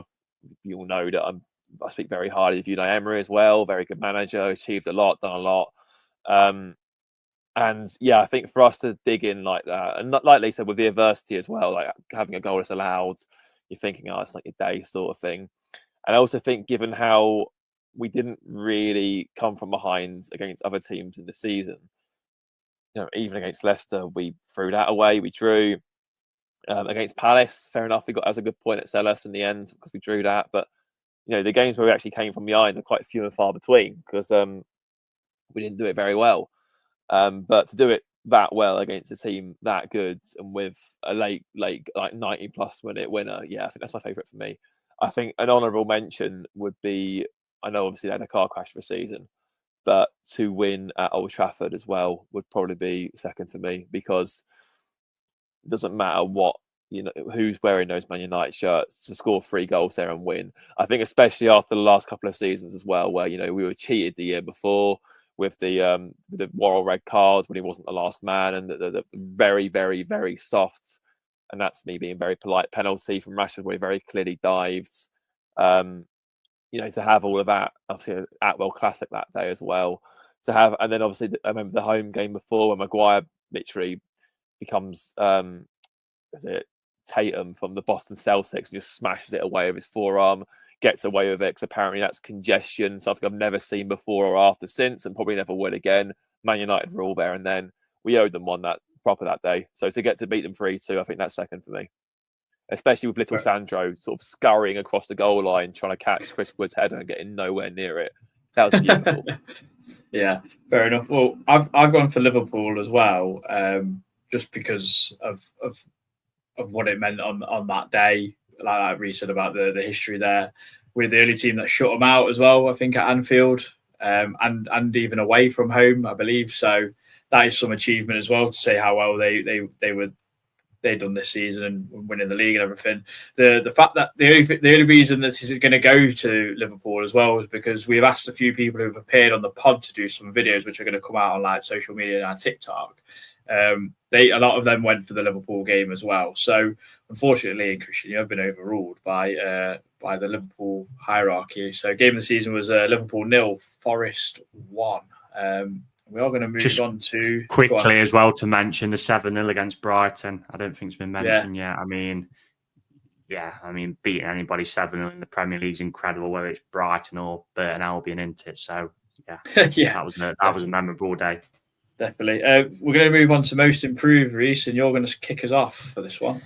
you all know that I speak very highly of Unai Emery as well. Very good manager, achieved a lot, done a lot. And yeah, I think for us to dig in like that, and like Lee said, with the adversity as well, like having a goal that's allowed, you're thinking, oh, it's like your day sort of thing. And I also think, given how we didn't really come from behind against other teams in the season, you know, even against Leicester, we threw that away. We drew against Palace. Fair enough, that was a good point at Selhurst in the end because we drew that. But you know, the games where we actually came from behind are quite few and far between because we didn't do it very well. But to do it that well against a team that good and with a late like 90+ minute winner, yeah, I think that's my favourite for me. I think an honourable mention would be, I know obviously they had a car crash for a season, but to win at Old Trafford as well would probably be second for me, because it doesn't matter what, who's wearing those Man United shirts, to score 3 goals there and win. I think especially after the last couple of seasons as well, where we were cheated the year before with the Worrell red card when he wasn't the last man, and the very, very, very soft, and that's me being very polite, penalty from Rashford where he very clearly dived. To have all of that, obviously Atwell Classic that day as well. To have, and then obviously I remember the home game before when Maguire literally becomes Tatum from the Boston Celtics and just smashes it away with his forearm, gets away with it because apparently that's congestion, something I've never seen before or after since, and probably never will again. Man United were all there, and then we owed them one that day. So to get to beat them 3-2, I think that's second for me. Especially with little Sandro sort of scurrying across the goal line, trying to catch Chris Wood's header and getting nowhere near it. That was beautiful. Yeah, fair enough. Well, I've gone for Liverpool as well, just because of what it meant on that day. Like Reece said about the history there. We're the only team that shut them out as well, I think, at Anfield, and even away from home, I believe. So that is some achievement as well, to say how well they'd done this season and winning the league and everything. The fact that the only reason this is going to go to Liverpool as well is because we've asked a few people who've appeared on the pod to do some videos which are going to come out on like social media and TikTok. A lot of them went for the Liverpool game as well. So unfortunately, Christian, you have been overruled by the Liverpool hierarchy. So game of the season was Liverpool 0, Forest 1. We are going to move on to quickly as well to mention the 7-0 against Brighton. I don't think it's been mentioned yet. I mean, beating anybody 7-0 in the Premier League is incredible, whether it's Brighton or Burton Albion, isn't it? So that was a memorable day. Definitely. We're going to move on to most improved, Reece, and you're going to kick us off for this one.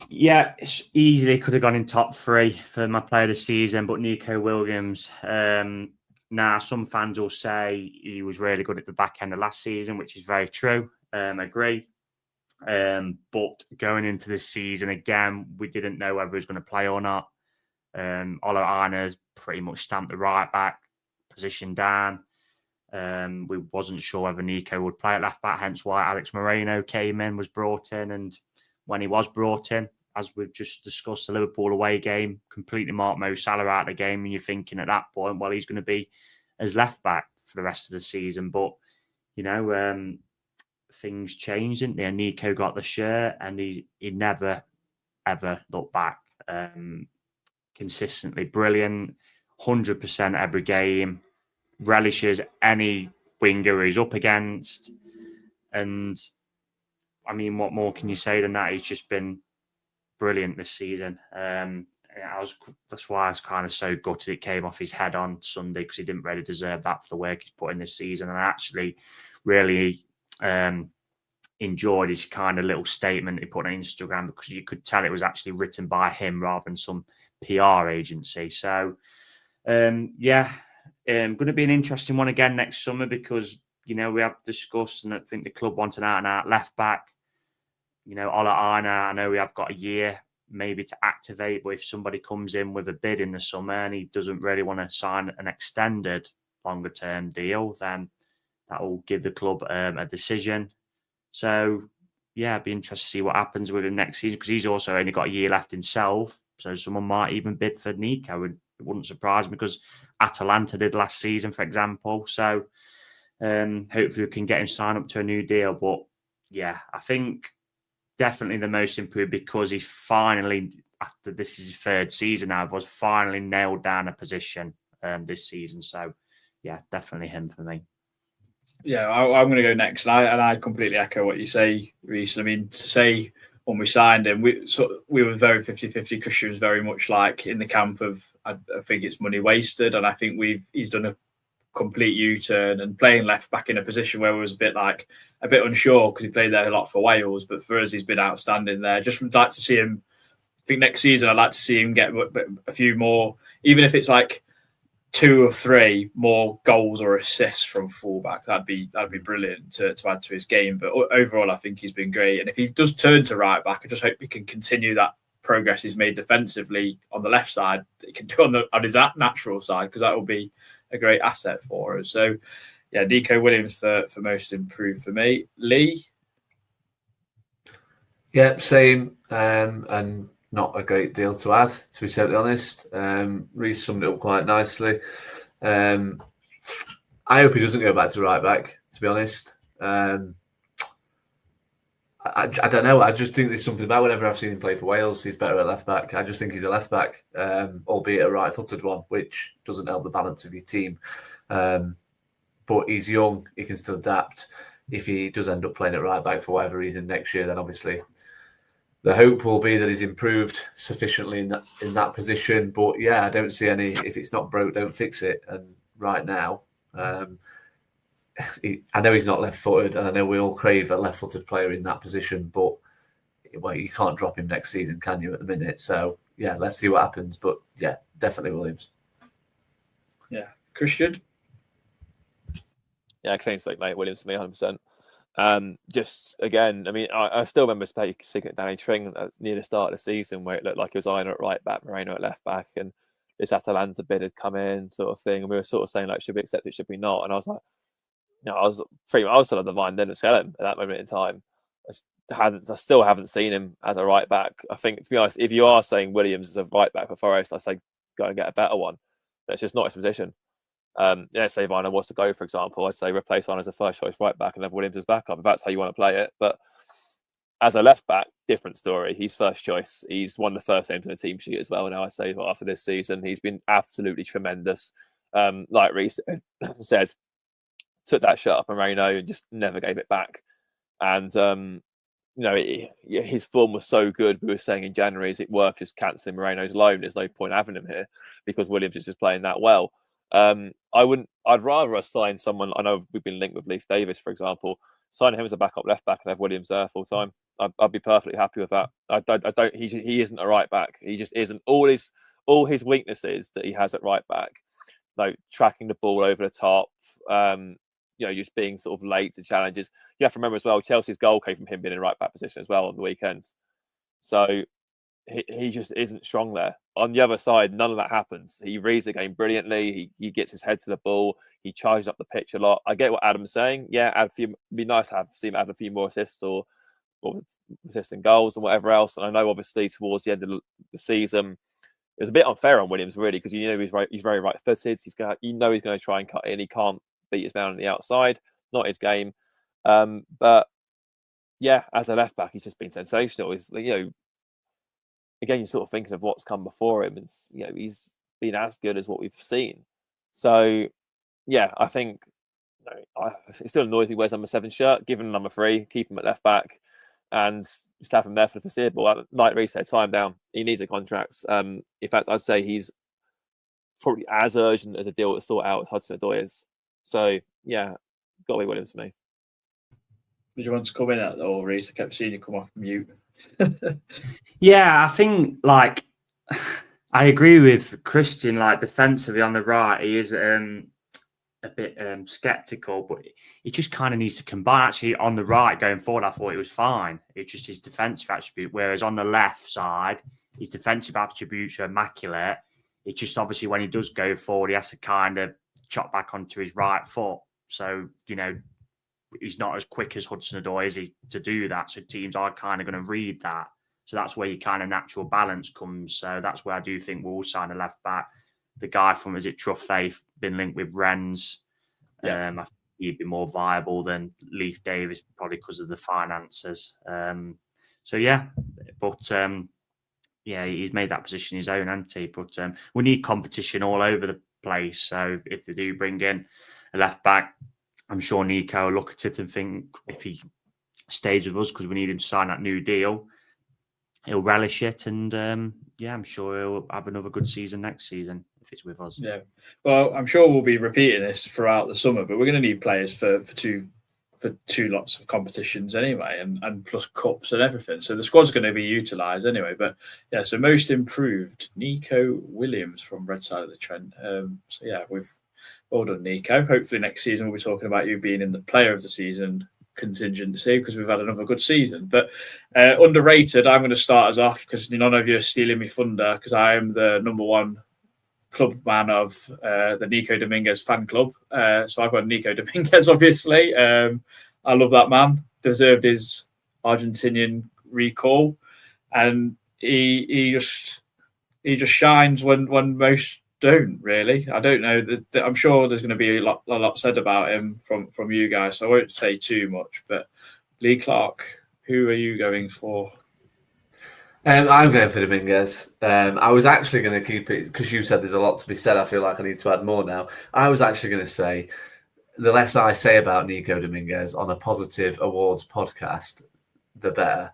Yeah, it's easily could have gone in top 3 for my player of the season, but Nico Williams. Now, some fans will say he was really good at the back end of last season, which is very true. Agree. But going into this season, again, we didn't know whether he was going to play or not. Ola Aina pretty much stamped the right back position down. We wasn't sure whether Nico would play at left back, hence why Alex Moreno was brought in. And when he was brought in, as we've just discussed, the Liverpool away game, completely marked Mo Salah out of the game. And you're thinking at that point, well, he's going to be as left back for the rest of the season. But, things changed, didn't they? And Nico got the shirt and he never, ever looked back. Consistently brilliant, 100% every game, relishes any winger he's up against. And, what more can you say than that? He's just been brilliant this season. That's why I was kind of so gutted it came off his head on Sunday, because he didn't really deserve that for the work he's put in this season. And I actually really enjoyed his kind of little statement he put on Instagram, because you could tell it was actually written by him rather than some PR agency. So, going to be an interesting one again next summer, because, we have discussed, and I think the club want an out-and-out left back. Ola Aina, I know we have got a year maybe to activate, but if somebody comes in with a bid in the summer and he doesn't really want to sign an extended longer-term deal, then that will give the club a decision. So, it'd be interesting to see what happens with him next season, because he's also only got a year left himself. So someone might even bid for Nico. It wouldn't surprise me, because Atalanta did last season, for example. So hopefully we can get him signed up to a new deal. But, I think definitely the most improved, because he finally, after this is his 3rd season now, was finally nailed down a position this season. So, definitely him for me. Yeah, I'm going to go next. And I completely echo what you say, Reece. To say when we signed him, we were very 50-50. Christian was very much like in the camp of, I think it's money wasted. And I think he's done a complete U-turn and playing left back in a position where we was a bit unsure, because he played there a lot for Wales. But for us, he's been outstanding there. Just would like to see him. I think next season I'd like to see him get a few more, even if it's like 2 or 3 more goals or assists from fullback. That'd be brilliant to add to his game. But overall, I think he's been great. And if he does turn to right back, I just hope he can continue that progress he's made defensively on the left side that he can do on his natural side, because that will be a great asset for us. So, yeah, Nico Williams for most improved for me. Lee? Yeah, same, and not a great deal to add, to be totally honest. Reece summed it up quite nicely. I hope he doesn't go back to right back, to be honest. I don't know. I just think there's something about whenever I've seen him play for Wales, he's better at left back. I just think he's a left back, albeit a right-footed one, which doesn't help the balance of your team. But he's young; he can still adapt. If he does end up playing at right back for whatever reason next year, then obviously the hope will be that he's improved sufficiently in that position. But yeah, I don't see any. If it's not broke, don't fix it. And right now, I know he's not left-footed, and I know we all crave a left-footed player in that position, but well, you can't drop him next season, can you, at the minute? So, yeah, let's see what happens. But, yeah, definitely Williams. Yeah. Christian? Yeah, clean sweep, mate. Williams for me, 100%. Just, again, I mean, I still remember speaking at Danny Tring near the start of the season where it looked like it was Aina at right back, Moreno at left back, and this Atalanza bid had come in, sort of thing. And we were sort of saying, like, should we accept it, should we not? And I was like, I was still of the mind then to sell him at that moment in time. I still haven't seen him as a right back. I think, to be honest, if you are saying Williams is a right back for Forest, I say go and get a better one. That's just not his position. Say if Aina was to go, for example, I'd say replace Aina as a first choice right back and have Williams as backup if that's how you want to play it. But as a left back, different story. He's first choice. He's one of the first names in the team sheet as well. Now I say after this season, he's been absolutely tremendous. Like Reece says, took that shot up Moreno and just never gave it back. And, his form was so good. We were saying in January, is it worth just cancelling Moreno's loan? There's no point having him here because Williams is just playing that well. I'd rather sign someone. I know we've been linked with Leif Davis, for example. Sign him as a backup left back and have Williams there full time. I'd be perfectly happy with that. I don't. He isn't a right back. He just isn't. All his weaknesses that he has at right back, like tracking the ball over the top, just being sort of late to challenges. You have to remember as well, Chelsea's goal came from him being in right back position as well on the weekends. So he just isn't strong there. On the other side, none of that happens. He reads the game brilliantly. He gets his head to the ball. He charges up the pitch a lot. I get what Adam's saying. Yeah, it'd be nice to see him add a few more assists or assists and goals and whatever else. And I know obviously towards the end of the season, it was a bit unfair on Williams really because he's very right-footed. He's going to try and cut in. He can't beat his man on the outside. Not his game. But yeah, as a left back, he's just been sensational. He's again, you're sort of thinking of what's come before him. It's he's been as good as what we've seen. So yeah, I think it still annoys me he wears number 7 shirt. Give him number 3, keep him at left back, and just have him there for the foreseeable. Like Reece said, tie him down. He needs a contract. In fact, I'd say he's probably as urgent as a deal to sort out as Hudson-Odoi is. So yeah, got to be Williams for me. Did you want to come in at all, Reece? I kept seeing you come off mute. Yeah, I think I agree with Christian. Like defensively on the right, he is a bit sceptical, but he just kind of needs to combine. Actually, on the right going forward, I thought it was fine. It's just his defensive attribute. Whereas on the left side, his defensive attributes are immaculate. It's just obviously when he does go forward, he has to kind of chop back onto his right foot. So he's not as quick as Hudson-Odoi, is he, to do that? So teams are kind of going to read that. So that's where your kind of natural balance comes. So that's where I do think we'll sign a left back. The guy from, is it Truffay, been linked with Rennes. Yeah. I think he'd be more viable than Leif Davis, probably because of the finances. So yeah, but he's made that position his own, hasn't he? But we need competition all over the place. So if they do bring in a left back, I'm sure Nico will look at it and think if he stays with us because we need him to sign that new deal, he'll relish it. And I'm sure he'll have another good season next season if it's with us. Yeah. Well, I'm sure we'll be repeating this throughout the summer, but we're going to need players for two lots of competitions anyway, and plus cups and everything. So the squad's going to be utilised anyway. But yeah, so most improved, Nico Williams from Red Side of the Trent. We've well done, Nico. Hopefully next season we'll be talking about you being in the player of the season contingency because we've had another good season. But underrated, I'm going to start us off because none of you are stealing me thunder because I am the number one club man of the Nico Dominguez fan club. So I've got Nico Dominguez, obviously. I love that man. Deserved his Argentinian recall, and he just shines when most don't. Really, I don't know. I'm sure there's going to be a lot said about him from you guys, so I won't say too much. But Lee Clark, who are you going for? I'm going for Dominguez. I was actually going to keep it because you said there's a lot to be said. I feel like I need to add more now. I was actually going to say the less I say about Nico Dominguez on a positive awards podcast, the better.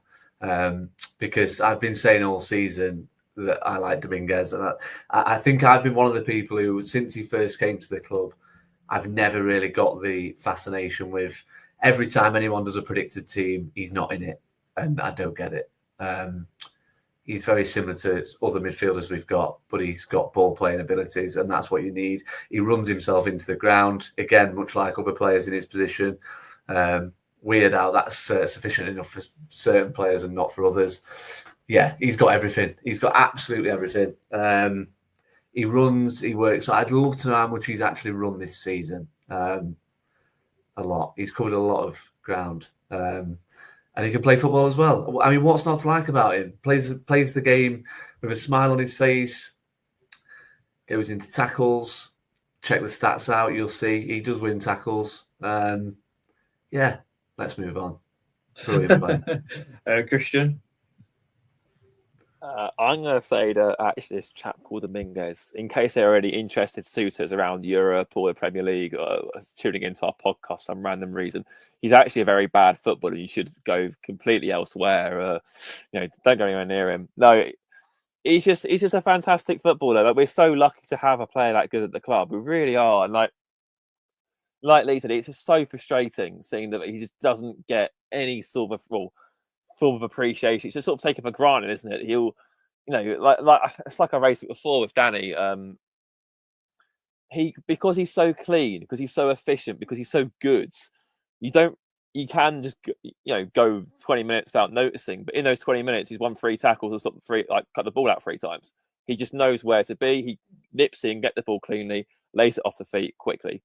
Because I've been saying all season that I like Dominguez, and I think I've been one of the people who, since he first came to the club, I've never really got the fascination with every time anyone does a predicted team, he's not in it, and I don't get it. He's very similar to other midfielders we've got, but he's got ball playing abilities, and that's what you need. He runs himself into the ground, again, much like other players in his position. Weird how that's sufficient enough for certain players and not for others. Yeah, he's got everything. He's got absolutely everything. He runs, he works. I'd love to know how much he's actually run this season. A lot. He's covered a lot of ground. And he can play football as well. I mean, what's not to like about him? Plays the game with a smile on his face, goes into tackles. Check the stats out, you'll see he does win tackles. Yeah, let's move on. Brilliant player. Christian? I'm going to say that actually this chap called Dominguez, in case they're already interested suitors around Europe or the Premier League or tuning into our podcast for some random reason, he's actually a very bad footballer. You should go completely elsewhere. Don't go anywhere near him. No, he's just a fantastic footballer. Like, we're so lucky to have a player that good at the club. We really are. And like Lee said, it's just so frustrating seeing that he just doesn't get any sort of appreciation. It's just sort of taken for granted, isn't it? He'll, like it's like I raised it before with Danny. Because he's so clean, because he's so efficient, because he's so good, you can just go 20 minutes without noticing. But in those 20 minutes, he's won 3 tackles or cut the ball out 3 times. He just knows where to be. He nips in, get the ball cleanly, lays it off the feet quickly.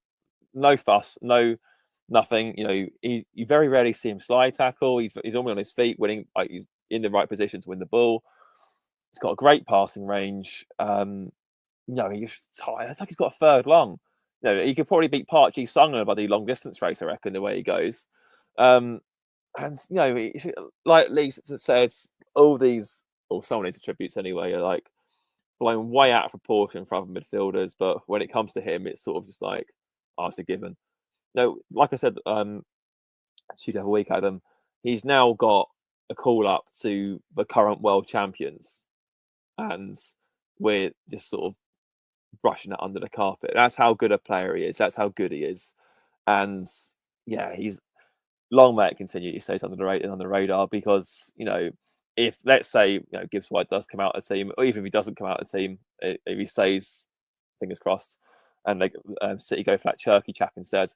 No fuss, nothing. You very rarely see him slide tackle. He's normally on his feet, winning. He's in the right position to win the ball. He's got a great passing range. He's tired. It's like he's got a third long. He could probably beat Park Ji-sung in a bloody long distance race, I reckon, the way he goes. And like Lee said, all these, or some of these attributes anyway, are like blown way out of proportion for other midfielders. But when it comes to him, it's sort of just like, it's a given. No, like I said, the other week, Adam, he's now got a call up to the current world champions, and we're just sort of brushing it under the carpet. That's how good a player he is. That's how good he is. And yeah, he's long may it continue to stay on the radar, because if, let's say, Gibbs White does come out of the team, or even if he doesn't come out of the team, if he stays, fingers crossed, and City go for that Turkey chap instead,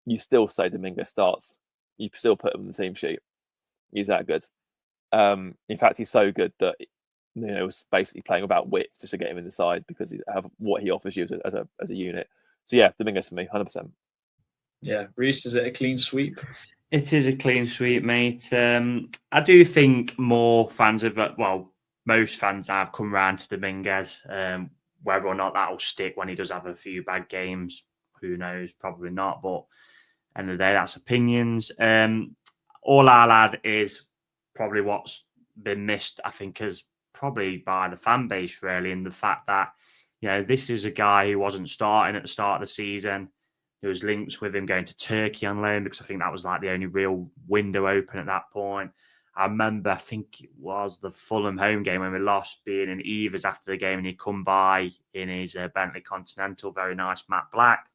you still say Dominguez starts. You still put him on the team sheet. He's that good. In fact, he's so good that was basically playing without width just to get him in the side, because of what he offers you as a unit. So yeah, Dominguez for me, 100%. Yeah, Reece, is it a clean sweep? It is a clean sweep, mate. I do think more fans most fans have come round to Dominguez. Whether or not that'll stick when he does have a few bad games, who knows? Probably not. But end of the day, that's opinions. All I'll add is probably what's been missed, I think, is probably by the fan base, really, in the fact that this is a guy who wasn't starting at the start of the season. There was links with him going to Turkey on loan, because I think that was like the only real window open at that point. I remember, I think it was the Fulham home game when we lost, being in Evers after the game, and he'd come by in his Bentley Continental, very nice matte black,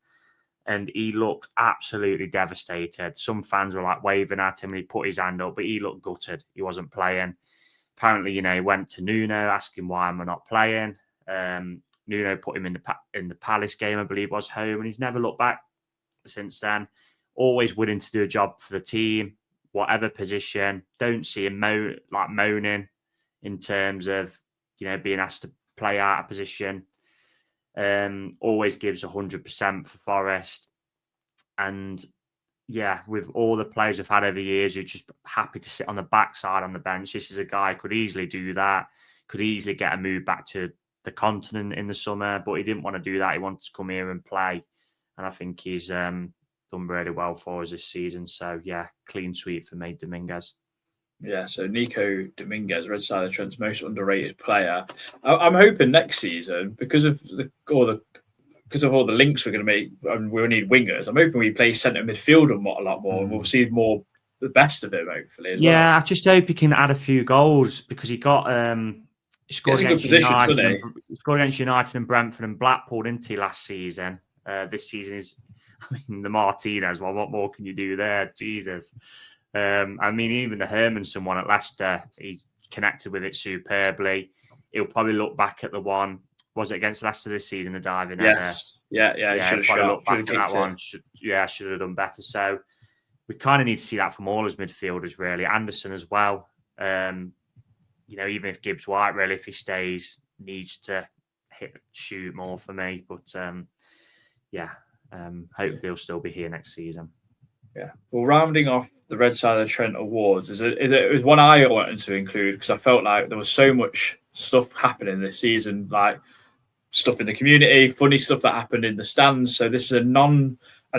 and he looked absolutely devastated. Some fans were like waving at him, and he put his hand up, but he looked gutted. He wasn't playing. Apparently, he went to Nuno asking why am I not playing. Nuno put him in the Palace game, I believe, was home, and he's never looked back since then. Always willing to do a job for the team, whatever position. Don't see him moaning in terms of being asked to play out of position. Always gives 100% for Forest. And yeah, with all the players we've had over the years, you're just happy to sit on the backside on the bench. This is a guy who could easily do that, could easily get a move back to the continent in the summer, but he didn't want to do that. He wanted to come here and play. And I think he's done really well for us this season. So yeah, clean sweep for me, Dominguez. Yeah, so Nico Dominguez, Red Side of Trent's most underrated player. I'm hoping next season, because of all the links we're going to make, and we'll need wingers. I'm hoping we play centre midfield a lot more, and we'll see more the best of him hopefully. I just hope he can add a few goals, because he got he scored against United. He scored against United and Brentford and Blackpool, didn't he, last season? This season is, the Martinez one. What more can you do there? Jesus. Even the Hermanson one at Leicester, he connected with it superbly. He'll probably look back at the one. Was it against Leicester this season, the diving? Yes. Yeah. He should have shot. Back at that one. Should have done better. So we kind of need to see that from all his midfielders, really. Anderson as well. Even if Gibbs White, really, if he stays, needs to shoot more for me. But hopefully he'll still be here next season. Yeah. Well, rounding off the Red Side of Trent awards, it was one I wanted to include, because I felt like there was so much stuff happening this season, like stuff in the community, funny stuff that happened in the stands. So this is a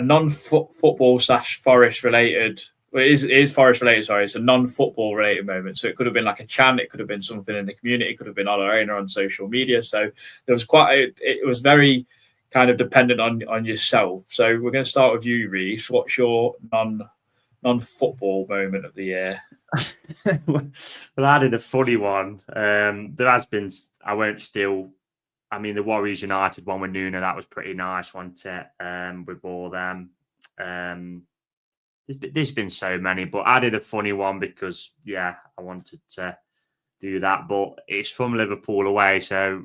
non-football / Forest related. Well, it is Forest related. Sorry, it's a non-football related moment. So it could have been like a chant. It could have been something in the community. It could have been on our own or on social media. So there was it was very kind of dependent on yourself. So we're going to start with you, Reece. What's your non-football moment of the year? Well, I did a funny one. There has been, I won't steal. The Warriors United one with Nuno, that was pretty nice, wasn't it? With all them. There's been so many, but I did a funny one because, I wanted to do that. But it's from Liverpool away, so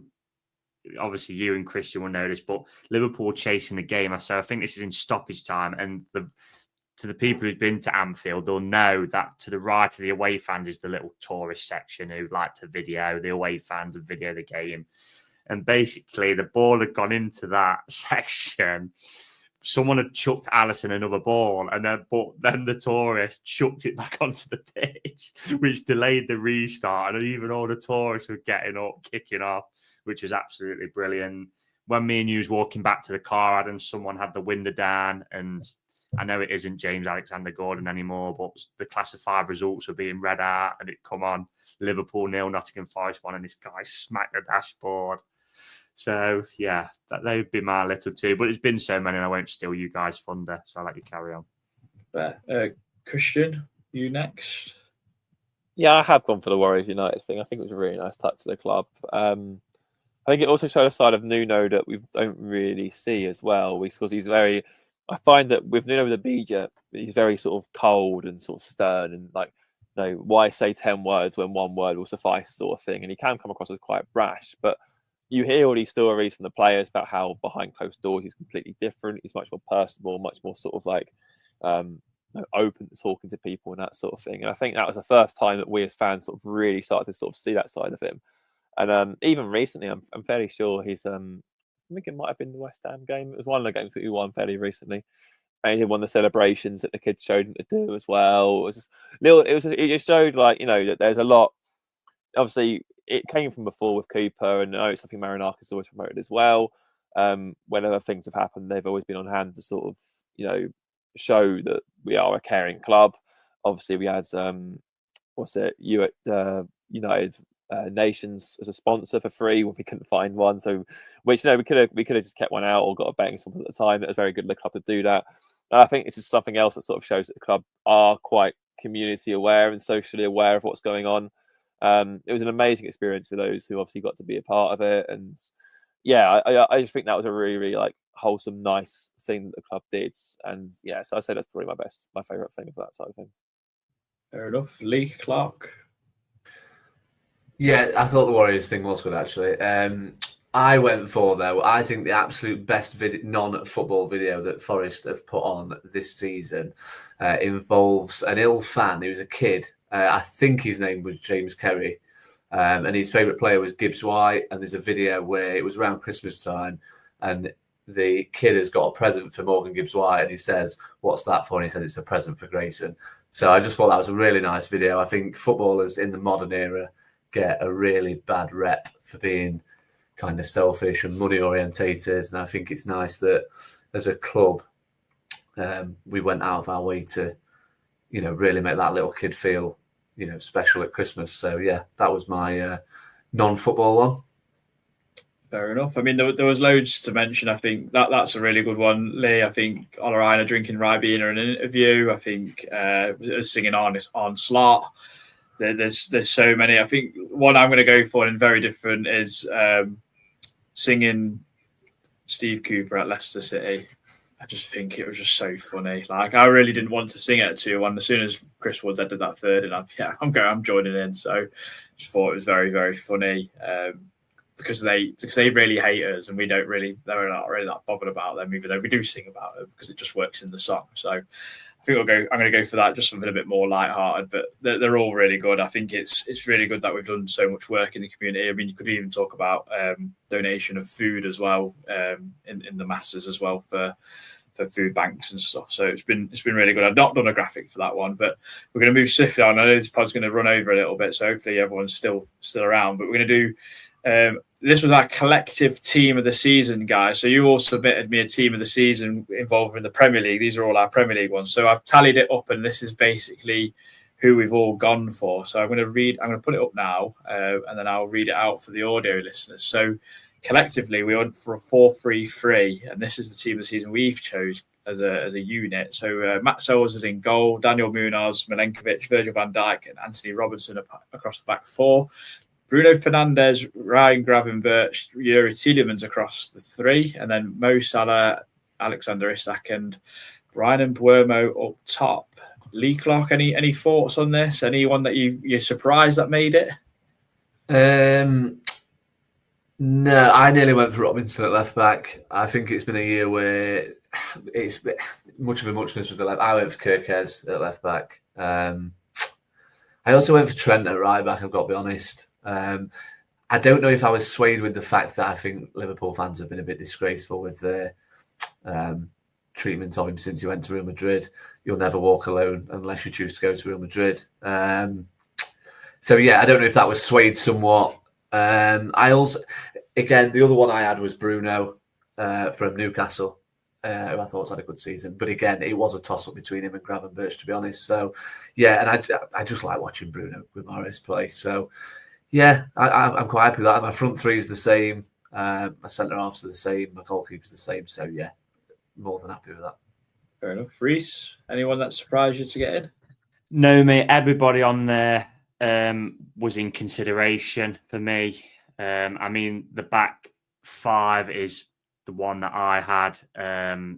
obviously you and Christian will know this, but Liverpool chasing the game. So I think this is in stoppage time, and to the people who've been to Anfield, they'll know that to the right of the away fans is the little tourist section who like to video the away fans and video the game. And basically, the ball had gone into that section. Someone had chucked Alisson another ball, but then the tourist chucked it back onto the pitch, which delayed the restart. And even all the tourists were getting up, kicking off, which was absolutely brilliant. When me and you was walking back to the car, Adam, someone had the window down, and I know it isn't James Alexander-Gordon anymore, but the classified results were being read out, and it come on Liverpool 0, Nottingham Forest 1, and this guy smacked the dashboard. So, that would be my little two. But it's been so many, and I won't steal you guys' thunder, so I'll let you carry on. Christian, you next? Yeah, I have gone for the Warriors United thing. I think it was a really nice touch to the club. I think it also showed a side of Nuno that we don't really see as well, because he's very... I find that with Nuno the Bija, he's very sort of cold and sort of stern and why say 10 words when one word will suffice sort of thing. And he can come across as quite brash, but you hear all these stories from the players about how behind closed doors he's completely different. He's much more personable, much more sort of open to talking to people and that sort of thing. And I think that was the first time that we as fans sort of really started to sort of see that side of him. And even recently, I'm fairly sure he's... I think it might have been the West Ham game. It was one of the games that we won fairly recently. And he did one of the celebrations that the kids showed him to do as well. It was just it just showed that there's a lot. Obviously, it came from before with Cooper, and I know it's something Marinakis always promoted as well. Whenever things have happened, they've always been on hand to sort of, show that we are a caring club. Obviously, we had United Nations as a sponsor for free when we couldn't find one. So, which we could have just kept one out or got a betting sponsor at the time. It was very good of the club to do that. And I think it's just something else that sort of shows that the club are quite community aware and socially aware of what's going on. It was an amazing experience for those who obviously got to be a part of it. And I just think that was a really, really wholesome, nice thing that the club did. And so I'd say that's probably my favourite thing of that side of things. Fair enough. Lee Clark. Yeah, I thought the Warriors thing was good, actually. I went for, though, I think the absolute best non-football video that Forest have put on this season involves an ill fan. He was a kid. I think his name was James Kerry. And his favourite player was Gibbs White. And there's a video where it was around Christmas time. and the kid has got a present for Morgan Gibbs-White, and he says, "What's that for?" And he says, "It's a present for Grayson." So I just thought that was a really nice video. I think footballers in the modern era get a really bad rep for being kind of selfish and money orientated, and I think it's nice that as a club we went out of our way to, really make that little kid feel, special at Christmas. So yeah, that was my non-football one. Fair enough. I mean, there was loads to mention. I think that's a really good one, Lee. I think Olorina drinking Ribena in an interview. I think singing on Slot. There's so many. I think one I'm going to go for and very different is singing Steve Cooper at Leicester City. I just think it was just so funny. Like, I really didn't want to sing it at 2-1. As soon as Chris Woods did that third, and I'm joining in. So just thought it was very, very funny. Because they really hate us, and they're not really that bothered about them, even though we do sing about it because it just works in the song. So I think I'm going to go for that, just something a bit more lighthearted. But they're all really good. I think it's really good that we've done so much work in the community. I mean, you could even talk about donation of food as well in the masses as well for food banks and stuff. So it's been really good. I've not done a graphic for that one, but we're going to move swiftly on. I know this pod's going to run over a little bit, so hopefully everyone's still around. But we're going to do. This was our collective team of the season, guys. So you all submitted me a team of the season involving the Premier League. These are all our Premier League ones. So I've tallied it up, and this is basically who we've all gone for. So I'm going to put it up now, and then I'll read it out for the audio listeners. So collectively, we went for a 4-3-3, and this is the team of the season we've chose as a unit. So Matt Sells is in goal, Daniel Munoz, Milenkovic, Virgil van Dijk, and Anthony Robertson across the back four. Bruno Fernandes, Ryan Gravenberch, Yuri Tielemans across the three, and then Mo Salah, Alexander Isak, and Brian Mbeumo up top. Lee Clark, any thoughts on this? Anyone that you're surprised that made it? No, I nearly went for Robinson at left back. I think it's been a year where it's much of a muchness with the left. I went for Kirkez at left back. I also went for Trent at right back, I've got to be honest. I don't know if I was swayed with the fact that I think Liverpool fans have been a bit disgraceful with their treatment of him since he went to Real Madrid. You'll never walk alone unless you choose to go to Real Madrid. So yeah, I don't know if that was swayed somewhat. I also, again, the other one I had was Bruno from Newcastle, who I thought had a good season. But again, it was a toss-up between him and Gravenberch, to be honest. So yeah, and I just like watching Bruno Guimaraes play. So yeah, I'm quite happy with that. My front three is the same. My centre-halves are the same. My goalkeeper's the same. So yeah, more than happy with that. Fair enough. Reece, anyone that surprised you to get in? No, mate. Everybody on there was in consideration for me. I mean, the back five is the one that I had.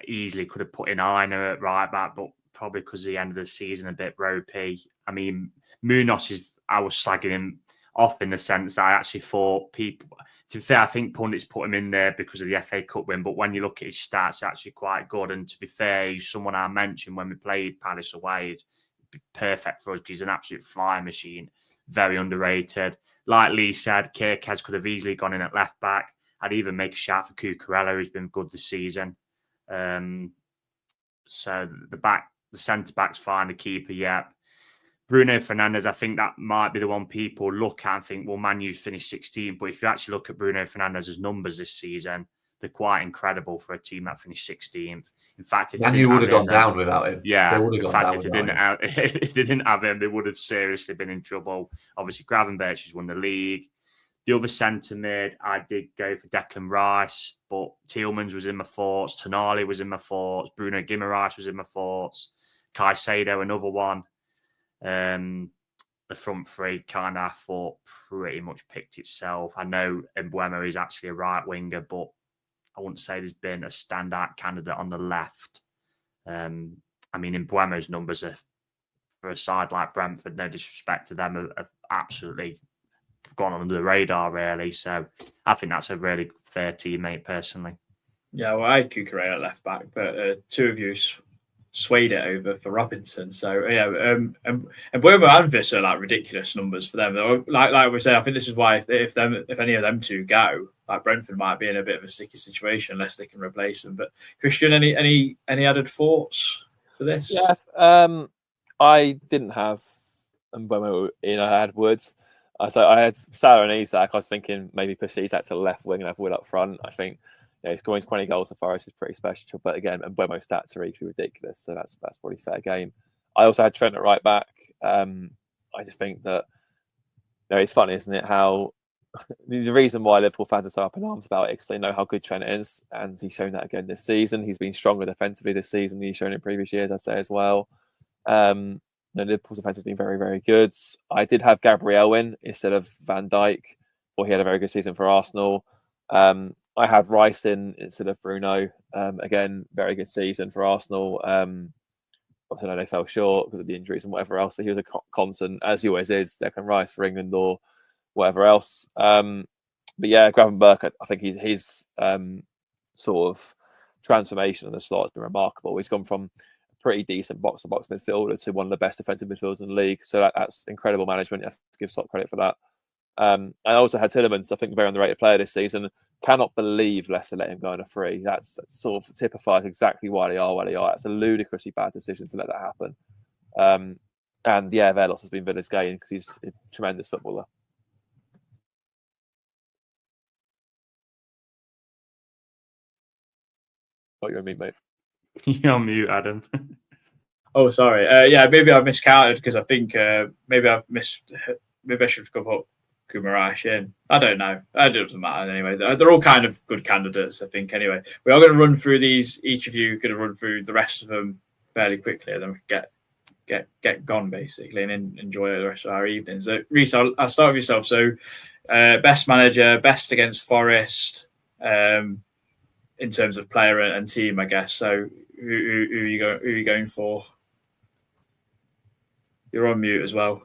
Easily could have put in Aina at right back, but probably because the end of the season a bit ropey. I mean, Munoz I was slagging him off in the sense that I actually thought people, to be fair, I think pundits put him in there because of the FA Cup win, but when you look at his stats, it's actually quite good. And to be fair, he's someone I mentioned when we played Palace away. It'd be perfect for us because he's an absolute flying machine, very underrated. Like Lee said, Kirkez could have easily gone in at left back. I'd even make a shout for Cucurella, who's been good this season. So the centre back's fine, the keeper, yeah. Bruno Fernandes, I think that might be the one people look at and think, well, Man U finished 16th. But if you actually look at Bruno Fernandes' numbers this season, they're quite incredible for a team that finished 16th. In fact, if Man U would have gone down without him. Yeah, they would have gone down without him. If they didn't have him, they would have seriously been in trouble. Obviously, Gravenberch has won the league. The other centre mid, I did go for Declan Rice, but Tielemans was in my thoughts. Tonali was in my thoughts. Bruno Guimaraes was in my thoughts. Caicedo, another one. The front three kind of, I thought, pretty much picked itself. I know Mbeumo is actually a right winger, but I wouldn't say there's been a standout candidate on the left. I mean, Mbeumo's numbers are, for a side like Brentford, no disrespect to them, are absolutely gone under the radar, really. So I think that's a really fair teammate, personally. Yeah, well, I had Cucurella at left back, but two of you swayed it over for Robinson. So yeah, and Burma and Vis are like ridiculous numbers for them. Like we said, I think this is why if any of them two go, like Brentford might be in a bit of a sticky situation unless they can replace them. But Christian, any added thoughts for this? Yeah, I didn't have Mbeumo in. I had Woods. So I had Salah and Isak. I was thinking maybe push Isak to the left wing and have Wood up front. I think scoring 20 goals for Forest is pretty special. But again, Mbeumo's stats are equally ridiculous. So that's probably a fair game. I also had Trent at right back. I just think that it's funny, isn't it? How the reason why Liverpool fans are so up in arms about it is because they know how good Trent is, and he's shown that again this season. He's been stronger defensively this season than he's shown in previous years, I'd say as well. Liverpool's defense has been very, very good. I did have Gabriel in instead of Van Dijk, or he had a very good season for Arsenal. I have Rice in instead of Bruno. Again, very good season for Arsenal. Obviously, I know they fell short because of the injuries and whatever else, but he was a constant, as he always is, Declan Rice for England or whatever else. But yeah, Gravenberch, I think his sort of transformation in the slot has been remarkable. He's gone from a pretty decent box-to-box midfielder to one of the best defensive midfielders in the league. So that's incredible management. You have to give Slot credit for that. I also had Tielemans, I think, a very underrated player this season. Cannot believe Leicester let him go on a free. That sort of typifies exactly why they are where they are. It's a ludicrously bad decision to let that happen. And yeah, their loss has been Villa's gain because he's a tremendous footballer. Oh, you're on mute, mate. You're on mute, Adam. Oh, sorry. Yeah, maybe I've miscounted because I think maybe I should have put Guimaraes in. I don't know. It doesn't matter anyway. They're all kind of good candidates, I think. Anyway, we are going to run through these. Each of you are going to run through the rest of them fairly quickly, and then we can get gone basically and enjoy the rest of our evening. So, Reece, I'll start with yourself. So, best manager, best against Forest. In terms of player and team, I guess. So, who are you going for? You're on mute as well.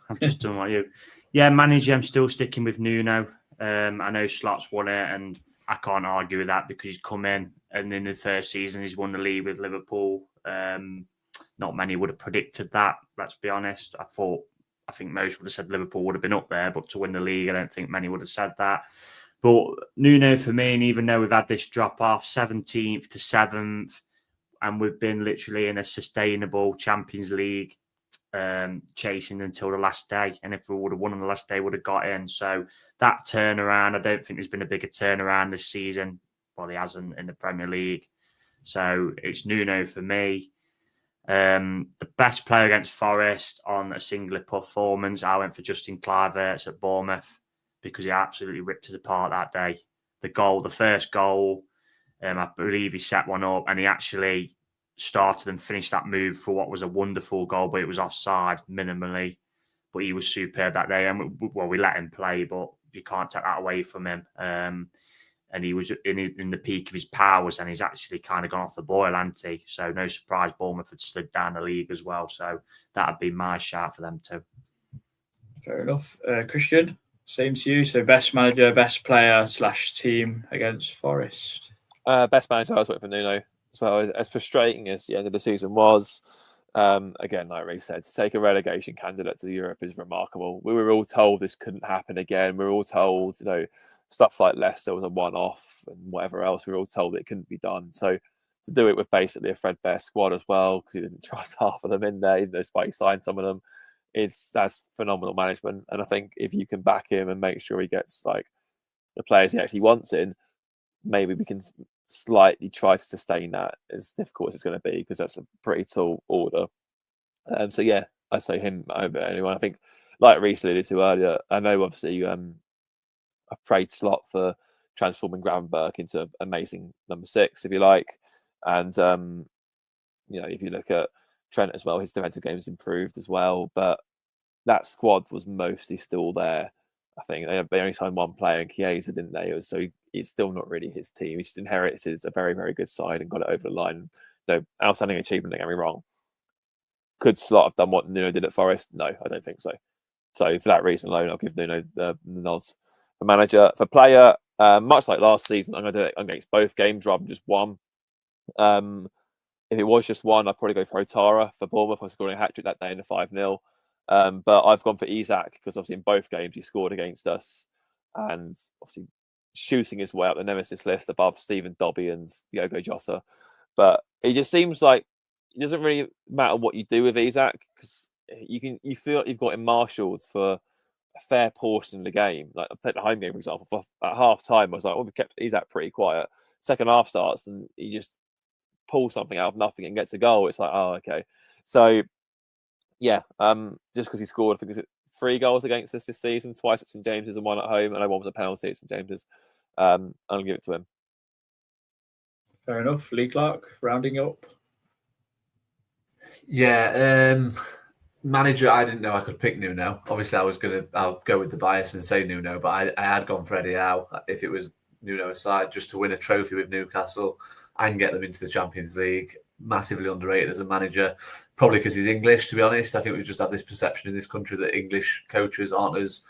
I've just done like you. Yeah, manager, I'm still sticking with Nuno. I know Slot's won it, and I can't argue with that because he's come in and in the first season he's won the league with Liverpool. Not many would have predicted that, let's be honest. I think most would have said Liverpool would have been up there, but to win the league, I don't think many would have said that. But Nuno, for me, and even though we've had this drop off 17th to 7th, and we've been literally in a sustainable Champions League chasing until the last day. And if we would have won on the last day, would have got in. So that turnaround, I don't think there's been a bigger turnaround this season. Well, he hasn't in the Premier League. So it's Nuno for me. The best player against Forest on a singular performance, I went for Justin Kluivert at Bournemouth, because he absolutely ripped us apart that day. The first goal, I believe he set one up and he actually started and finished that move for what was a wonderful goal, but it was offside minimally. But he was superb that day. And we let him play, but you can't take that away from him. And he was in the peak of his powers, and he's actually kind of gone off the boil, hasn't he? So no surprise Bournemouth had slid down the league as well. So that would be my shout for them too. Fair enough. Christian? Same to you. So best manager, best player / team against Forest. Best manager, I was waiting for Nuno as well. As frustrating as the end of the season was, again, like Reece said, to take a relegation candidate to Europe is remarkable. We were all told this couldn't happen again. We were all told, stuff like Leicester was a one-off and whatever else. We were all told it couldn't be done. So to do it with basically a threadbare squad as well, because he didn't trust half of them in there, even though Spike signed some of them. That's phenomenal management, and I think if you can back him and make sure he gets like the players he actually wants in, maybe we can slightly try to sustain that. As difficult as it's going to be, because that's a pretty tall order. So yeah, I say him over anyone. I think, like Reece alluded to earlier, I know obviously I've prayed Slot for transforming Gravenberch into amazing number 6, if you like, and if you look at Trent as well, his defensive game has improved as well, but that squad was mostly still there. I think they only signed one player in Chiesa, didn't they? So it's still not really his team. He just inherited a very, very good side and got it over the line. Outstanding achievement, don't get me wrong. Could Slot have done what Nuno did at Forest? No, I don't think so. So for that reason alone, I'll give Nuno the nods. For manager, for player, much like last season, I'm going to do it against both games rather than just one. If it was just one, I'd probably go for Otara for Bournemouth for scoring a hat-trick that day in the 5-0. But I've gone for Isak because obviously in both games he scored against us, and obviously shooting his way up the nemesis list above Stephen Dobby and Diogo Jota. But it just seems like it doesn't really matter what you do with Isak, because you feel like you've got him marshalled for a fair portion of the game. Like I've taken the home game, for example. At half time, I was like, we kept Isak pretty quiet. Second half starts and he just pulls something out of nothing and gets a goal. It's like, oh, okay. So yeah, just because he scored, I think it's 3 goals against us this season, twice at St James's and 1 at home, and I 1 was a penalty at St James's. I'll give it to him. Fair enough. Lee Clark, rounding up. Yeah, manager, I didn't know I could pick Nuno. Obviously, I'll go with the bias and say Nuno, but I had gone for Eddie Howe if it was Nuno aside, just to win a trophy with Newcastle and get them into the Champions League. Massively underrated as a manager, probably because he's English, to be honest. I think we just have this perception in this country that English coaches aren't as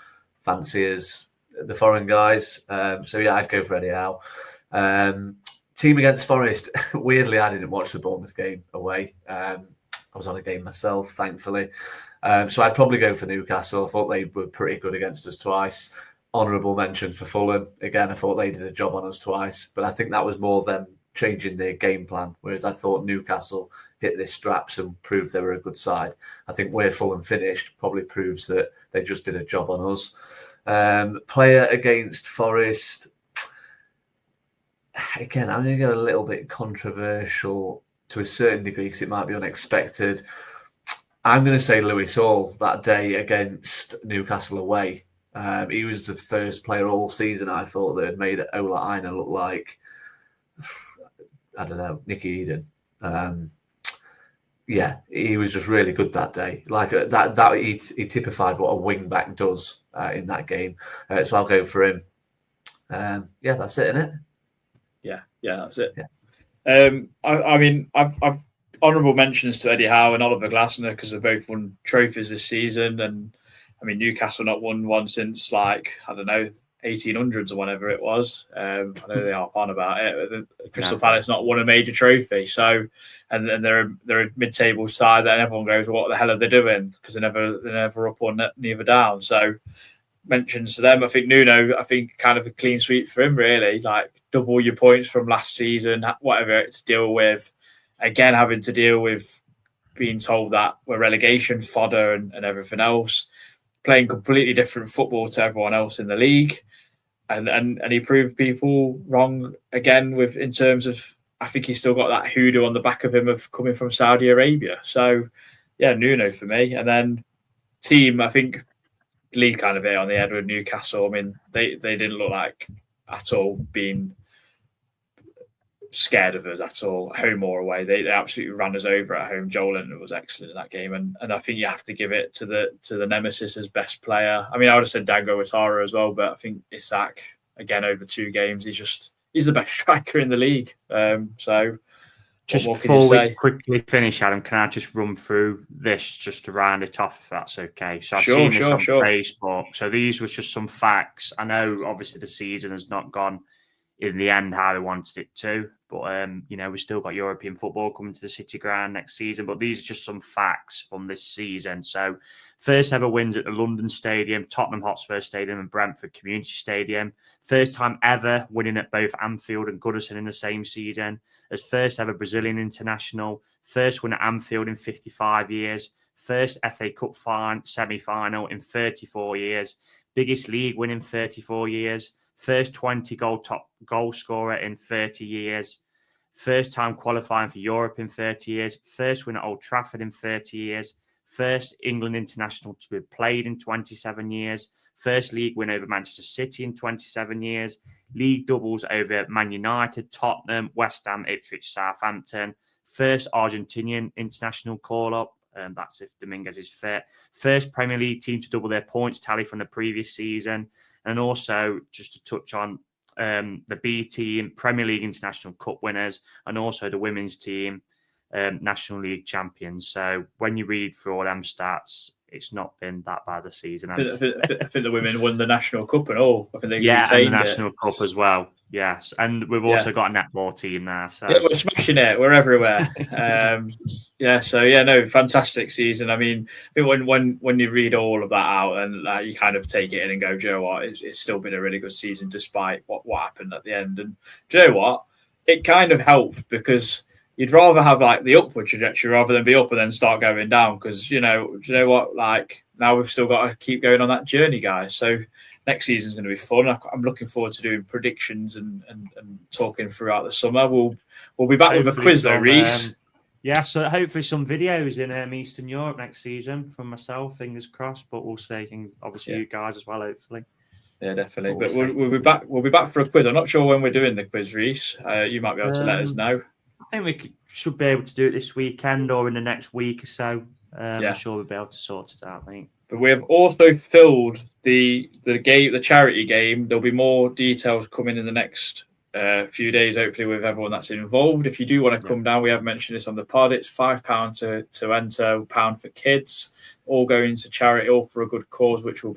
fancy as the foreign guys. So yeah, I'd go for Eddie Howe. Team against Forest. Weirdly, I didn't watch the Bournemouth game away. I was on a game myself, thankfully. So I'd probably go for Newcastle. I thought they were pretty good against us twice. Honourable mention for Fulham. Again, I thought they did a job on us twice, but I think that was more them changing their game plan, whereas I thought Newcastle hit their straps and proved they were a good side. I think where Fulham finished probably proves that they just did a job on us. Player against Forest. Again, I'm going to go a little bit controversial to a certain degree because it might be unexpected. I'm going to say Lewis Hall that day against Newcastle away. He was the first player all season, I thought, that had made Ola Aina look like, I don't know, Nicky Eden. Yeah, he was just really good that day. Like that he typified what a wing back does in that game. So I'll go for him. Yeah, that's it, isn't it? Yeah, that's it. Yeah. I mean, I've honourable mentions to Eddie Howe and Oliver Glasner because they've both won trophies this season, and I mean Newcastle not won one since like I don't know 1800s or whatever it was. I know they are on about it. Crystal Palace not won a major trophy, so and they're a mid-table side, and everyone goes, "What the hell are they doing?" Because they're never up or neither down. So mentions to them. I think Nuno, kind of a clean sweep for him, really. Like double your points from last season, whatever to deal with. Again, having to deal with being told that we're relegation fodder and everything else. Playing completely different football to everyone else in the league. And he proved people wrong again with in terms of I think he's still got that hoodoo on the back of him of coming from Saudi Arabia. So yeah, Nuno for me. And then team, I think Lee kind of hit on the head with Newcastle. I mean, they didn't look like at all being scared of us at all, home or away. They absolutely ran us over at home. Joel Linton was excellent in that game, and I think you have to give it to the nemesis as best player. I mean, I would have said Dango Ouattara as well, but I think Isak again over 2 games. He's the best striker in the league. So just before we quickly finish, Adam, can I just run through this just to round it off, if that's okay? So I've seen this on Facebook. So these were just some facts. I know obviously the season has not gone in the end how they wanted it to, but we've still got European football coming to the City Ground next season. But these are just some facts from this season. So first ever wins at the London Stadium, Tottenham Hotspur Stadium and Brentford Community Stadium. First time ever winning at both Anfield and Goodison in the same season. As first ever Brazilian international. First win at Anfield in 55 years. First FA Cup semi-final in 34 years. Biggest league win in 34 years. First 20-goal top goal scorer in 30 years. First time qualifying for Europe in 30 years. First win at Old Trafford in 30 years. First England international to be played in 27 years. First league win over Manchester City in 27 years. League doubles over Man United, Tottenham, West Ham, Ipswich, Southampton. First Argentinian international call-up. That's if Dominguez is fit. First Premier League team to double their points tally from the previous season. And also, just to touch on the B team, Premier League International Cup winners, and also the women's team, National League champions. So when you read through all them stats, it's not been that bad a season. I think the women won the national cup and all. I think they and the retained national cup as well. Yes, and we've also got a netball team there. So yeah, we're smashing it. We're everywhere. Fantastic season. I mean, I think when you read all of that out and you kind of take it in and go, do you know what? It's still been a really good season despite what happened at the end. And do you know what? It kind of helped because you'd rather have like the upward trajectory rather than be up and then start going down. Because do you know what? Like now we've still got to keep going on that journey, guys. So next season is going to be fun. I'm looking forward to doing predictions and talking throughout the summer. We'll be back with a quiz though, Reese. So hopefully some videos in Eastern Europe next season from myself, fingers crossed. But we'll see, and obviously you guys as well, hopefully. Yeah, definitely. But we'll be back. We'll be back for a quiz. I'm not sure when we're doing the quiz, Reese. You might be able to let us know. I think we should be able to do it this weekend or in the next week or so. I'm sure we'll be able to sort it out, I think. But we have also filled the charity game. There'll be more details coming in the next few days, hopefully, with everyone that's involved. If you do want to come down, we have mentioned this on the pod. It's £5 to enter, £1 for kids, all going to charity, all for a good cause, which will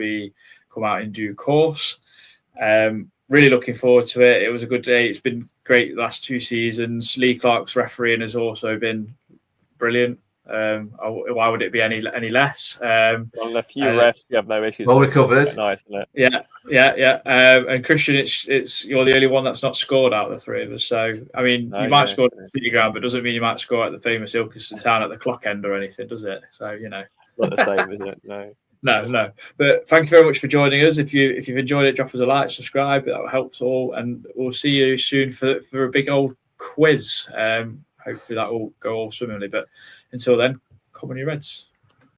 come out in due course. Really looking forward to it. It was a good day. It's been great the last 2 seasons. Lee Clark's refereeing has also been brilliant. Why would it be any less? On a few refs, you have no issues. Well recovered. Nice, isn't it? Yeah. And Christian, it's you're the only one that's not scored out of the 3 of us. So I mean, you might score at the City Ground, but doesn't mean you might score at the famous Ilkeston Town at the clock end or anything, does it? So not the same, is it? No. No. But thank you very much for joining us. If you've enjoyed it, drop us a like, subscribe. That helps all, and we'll see you soon for a big old quiz. Hopefully that will go all swimmingly. But until then, come on, you Reds.